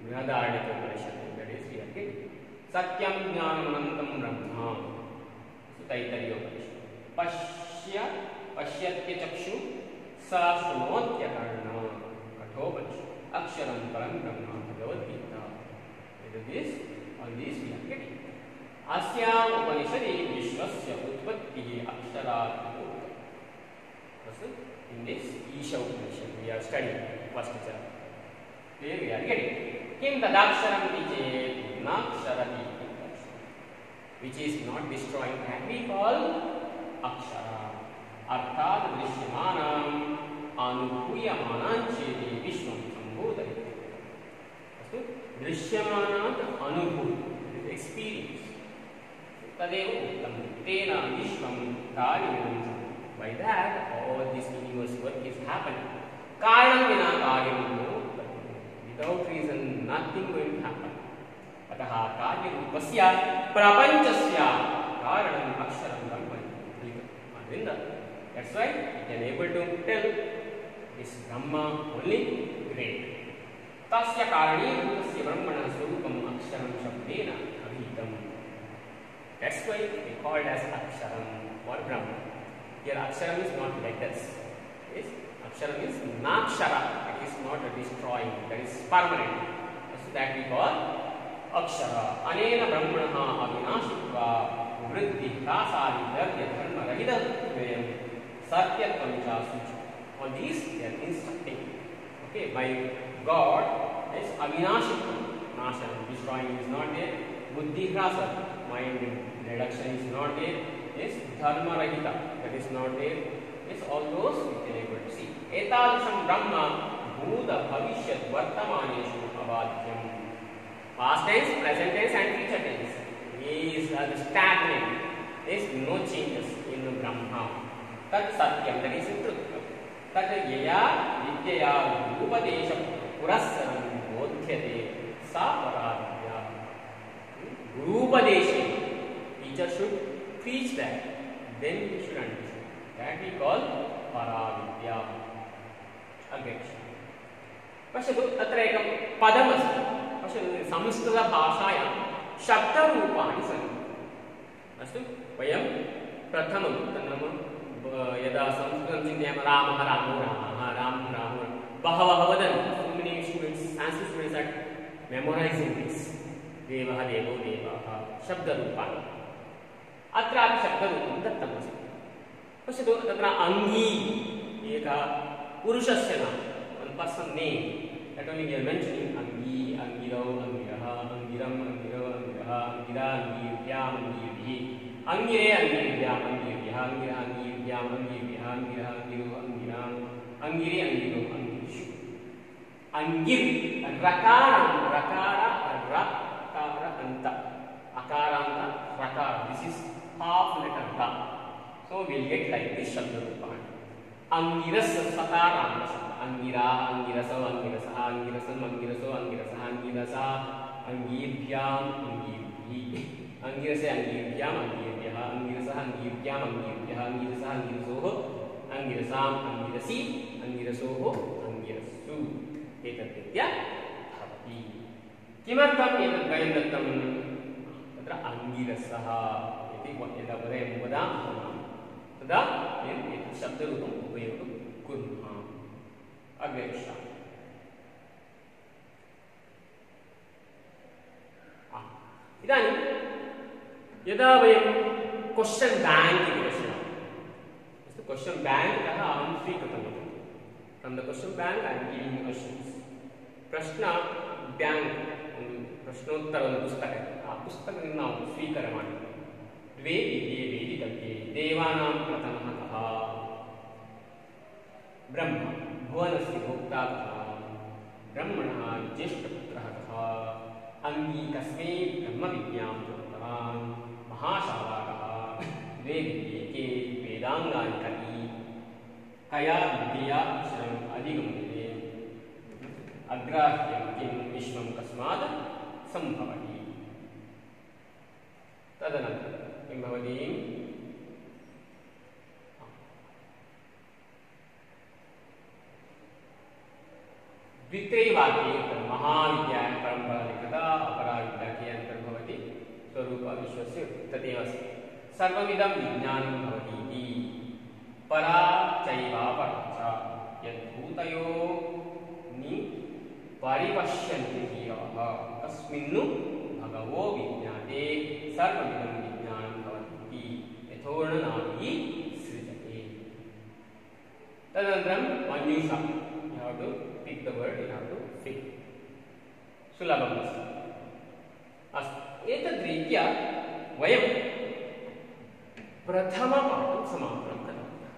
Brihadardika Upanishad, that is we are getting. Satyam Jnanam Anantam Brahma, Taittiriya Upanishad. Pashyatya Chakshu, Sa Shunotya Karna, Kathopanishad, Aksharam Param Brahma, Bhagavad Gita. All these we are getting. Asyam Upanishadi Vishwasya Utpattihi Aksharat. In this Isha Upanishad we are studying first chapter. Here we are getting Kim Tadaksharam Vijay Naksharati, which is not destroying, that we call Akshara. Arthat Drishyamanam Anubhuyamanancheti Vishwam Sambhodayati. Drishyamanat Anubhuti, experience. Tadeva Uttam Tena Vishwam Karyam. By that, all this universe work is happening. Karanam vina karyam no. Without reason, nothing going to happen. Ataha karya rupasya prapanchasya karanam aksharam brahman. That's why we can able to tell this Brahma only great. Tasya karani rupasya brahmana swarupam aksharam shabdena abhitam. That's why we call it as aksharam or Brahma. Here aksharam is not letters. Yes? Aksharam is nakshara. It is not a destroying. That is permanent. So that we call akshara. Anena brahmanaha avinashitva vritti prasadi dharya dharma rahida tvayam satyatvam cha sucha. All these they are instructing. Okay, by God, yes, avinashitva. Nashana, destroying is not there. Buddhi hrasa, mind reduction is not there. Yes, dharma rahita, that is not there. Yes, all those we can able to see. Etadisham Brahma Bhuda Bhavishyat Vartamaneshu Avadhyam. Past tense, present tense and future tense is stagnant. There is no changes in Brahma. Tat Satyam, that is truth. Tat Yaya Vidyaya Upadesha Purasaram Bodhyate Sa Paravidya. Guru Upadesha, teacher should preach that, then we should understand. That we call Paravidya. Again. Pashatu atra ekam padam asti. Pashatu Samskrita bhashayam shabda rupani santi. Astu vayam prathamam tanama yada Sanskritam chintayam Ramah Ramo Ramah Ram Ramo Bahavaha vadanti. So many students, Sanskrit students are memorizing this. Devaha Devo Devaha shabda rupani. अत्रापि शब्दरूपं दत्तमस्ति. पश्यतु तत्र अंगी एकः पुरुषस्य नाम, one person name. That only we are mentioning अंगी, अंगिरौ, अंगिरः, अंगिरम, अंगिरौ, अंगिरः, अंगिरा, अंगिर्भ्याम, अंगिर्भिः, अंगिरे, अंगिर्भ्याम, अंगिर्भ्यः, अंगिरा, अंगिर्भ्याम, अंगिर्भ्यः, अंगिरः, अंगिरो, अंगिराम, अंगिरे, अंगिरो, अंगिरिषु. अंगिर रकार रकार रकार अंत akaranta rakar. This is half letter ra. So we will get like this shabda rupa. Angiras sakaranta shabda. Angira, angirasa, angirasa, angirasam, angiraso, angirasa, angirasa, angirbyam, angirbi. Angirase, angirbyam, angirbyaha, angirasa, angirbyam, angirbyaha, angirasa, angirasoho, angirasam, angirasi, angirasoho, angirasu. Etatitya bhavati. Kimartam etadvayam dattam तत्र अंगिरसः इति यदा वदामः तदा एतत् शब्दरूपम् उपयोगं कुर्मः. अग्रे पश्यामः. इदानीं यदा वयं क्वश्चन् बैंक इति पश्यामः, क्वेश्चन बैंक अहं स्वीकृतवती. From the question bank I am giving questions. प्रश्न बैंक प्रश्नोत्तर पुस्तक आ पुस्तक ನಾವು ಸ್ವೀಕಾರ ಮಾಡಿದ್ವಿ. द्वे विद्ये वेदितव्ये देवानां प्रथमः कः? ब्रह्म. भुवनस्य भोक्ता कः? ब्रह्मणः ज्येष्ठपुत्रः कः? अंगी कस्मै ब्रह्मविद्यां प्रोक्तवान्? महाशाला कः? द्वे विद्ये के वेदांगानि कति? कया विद्यया अक्षरम् अधिगम्यते? अग्राह्यं किं विश्वं कस्मात् सम्भवति? तदनन्तरं किं भवति? द्वितीयवाक्ये महाविद्या परम्परा लिखिता अपरा विद्या के अंतर्भवति स्वरूप विश्वस्य तदेव अस्ति. सर्वमिदं विज्ञानं भवति इति परा चैवापरा च यद्भूतयो नि परिपश्यन्ति धीराः तस्मिन्नु भगवो विज्ञाते सर्वमिदं विज्ञानं भवति यथोर्णनादि सृजते. तदनन्तरं मन्युषा. You have to pick the word, you have to fill. सुलभमस्ति. अस्तु. एतद्रीत्या वयं प्रथमपाठं समापनं कृतवन्तः.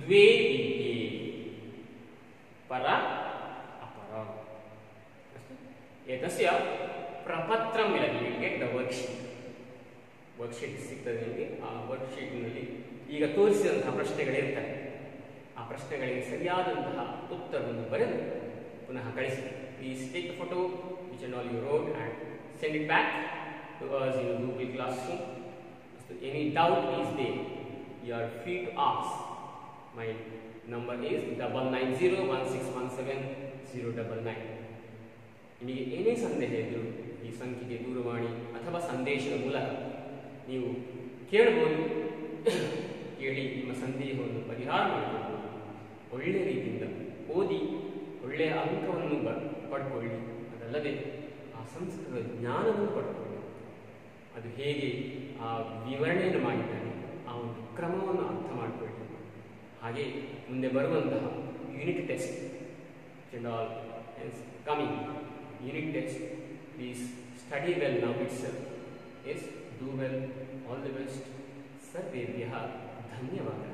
द्वे विद्ये परा अपरा. अस्तु. एतस्य प्रपत्रं मिलति. You get the worksheet. Worksheet ಸಿಗ್ತದೆ ನಿಮಗೆ. ಆ ವರ್ಕ್ಶೀಟ್ನಲ್ಲಿ ಈಗ ತೋರಿಸಿದಂತಹ ಪ್ರಶ್ನೆಗಳಿರ್ತವೆ. ಆ ಪ್ರಶ್ನೆಗಳಿಗೆ ಸರಿಯಾದಂತಹ ಉತ್ತರವನ್ನು ಬರೆದು ಪುನಃ ಕಳಿಸಿ. Please take the photo which and all you wrote and send it back to us in Google Classroom. So any doubt is there, you are free to ask. My number is 9901617099. ನಿಮಗೆ ಏನೇ ಸಂದೇಹ ಇದ್ದರೂ ಈ ಸಂಖ್ಯೆಗೆ ದೂರವಾಣಿ ಅಥವಾ ಸಂದೇಶದ ಮೂಲಕ ನೀವು ಕೇಳಬಹುದು. ಕೇಳಿ ನಿಮ್ಮ ಸಂದೇಹವನ್ನು ಪರಿಹಾರ ಮಾಡಿಕೊಳ್ಳಬಹುದು. ಒಳ್ಳೆಯ ರೀತಿಯಿಂದ ಓದಿ ಒಳ್ಳೆಯ ಅಂಕವನ್ನು ಪಡ್ಕೊಳ್ಳಿ. ಅದಲ್ಲದೆ ಆ ಸಂಸ್ಕೃತ ಜ್ಞಾನವನ್ನು ಪಡ್ಕೊಳ್ಳಿ. ಅದು ಹೇಗೆ ಆ ವಿವರಣೆಯನ್ನು ಮಾಡಿದ್ದಾನೆ ಆ ಒಂದು ಕ್ರಮವನ್ನು ಅರ್ಥ ಮಾಡಿಕೊಳ್ಳಿ. ಹಾಗೆ ಮುಂದೆ ಬರುವಂತಹ unit test and all is coming unit test, please study well now itself. Yes, do well. All the best. Sarvebhyah dhanyavadah.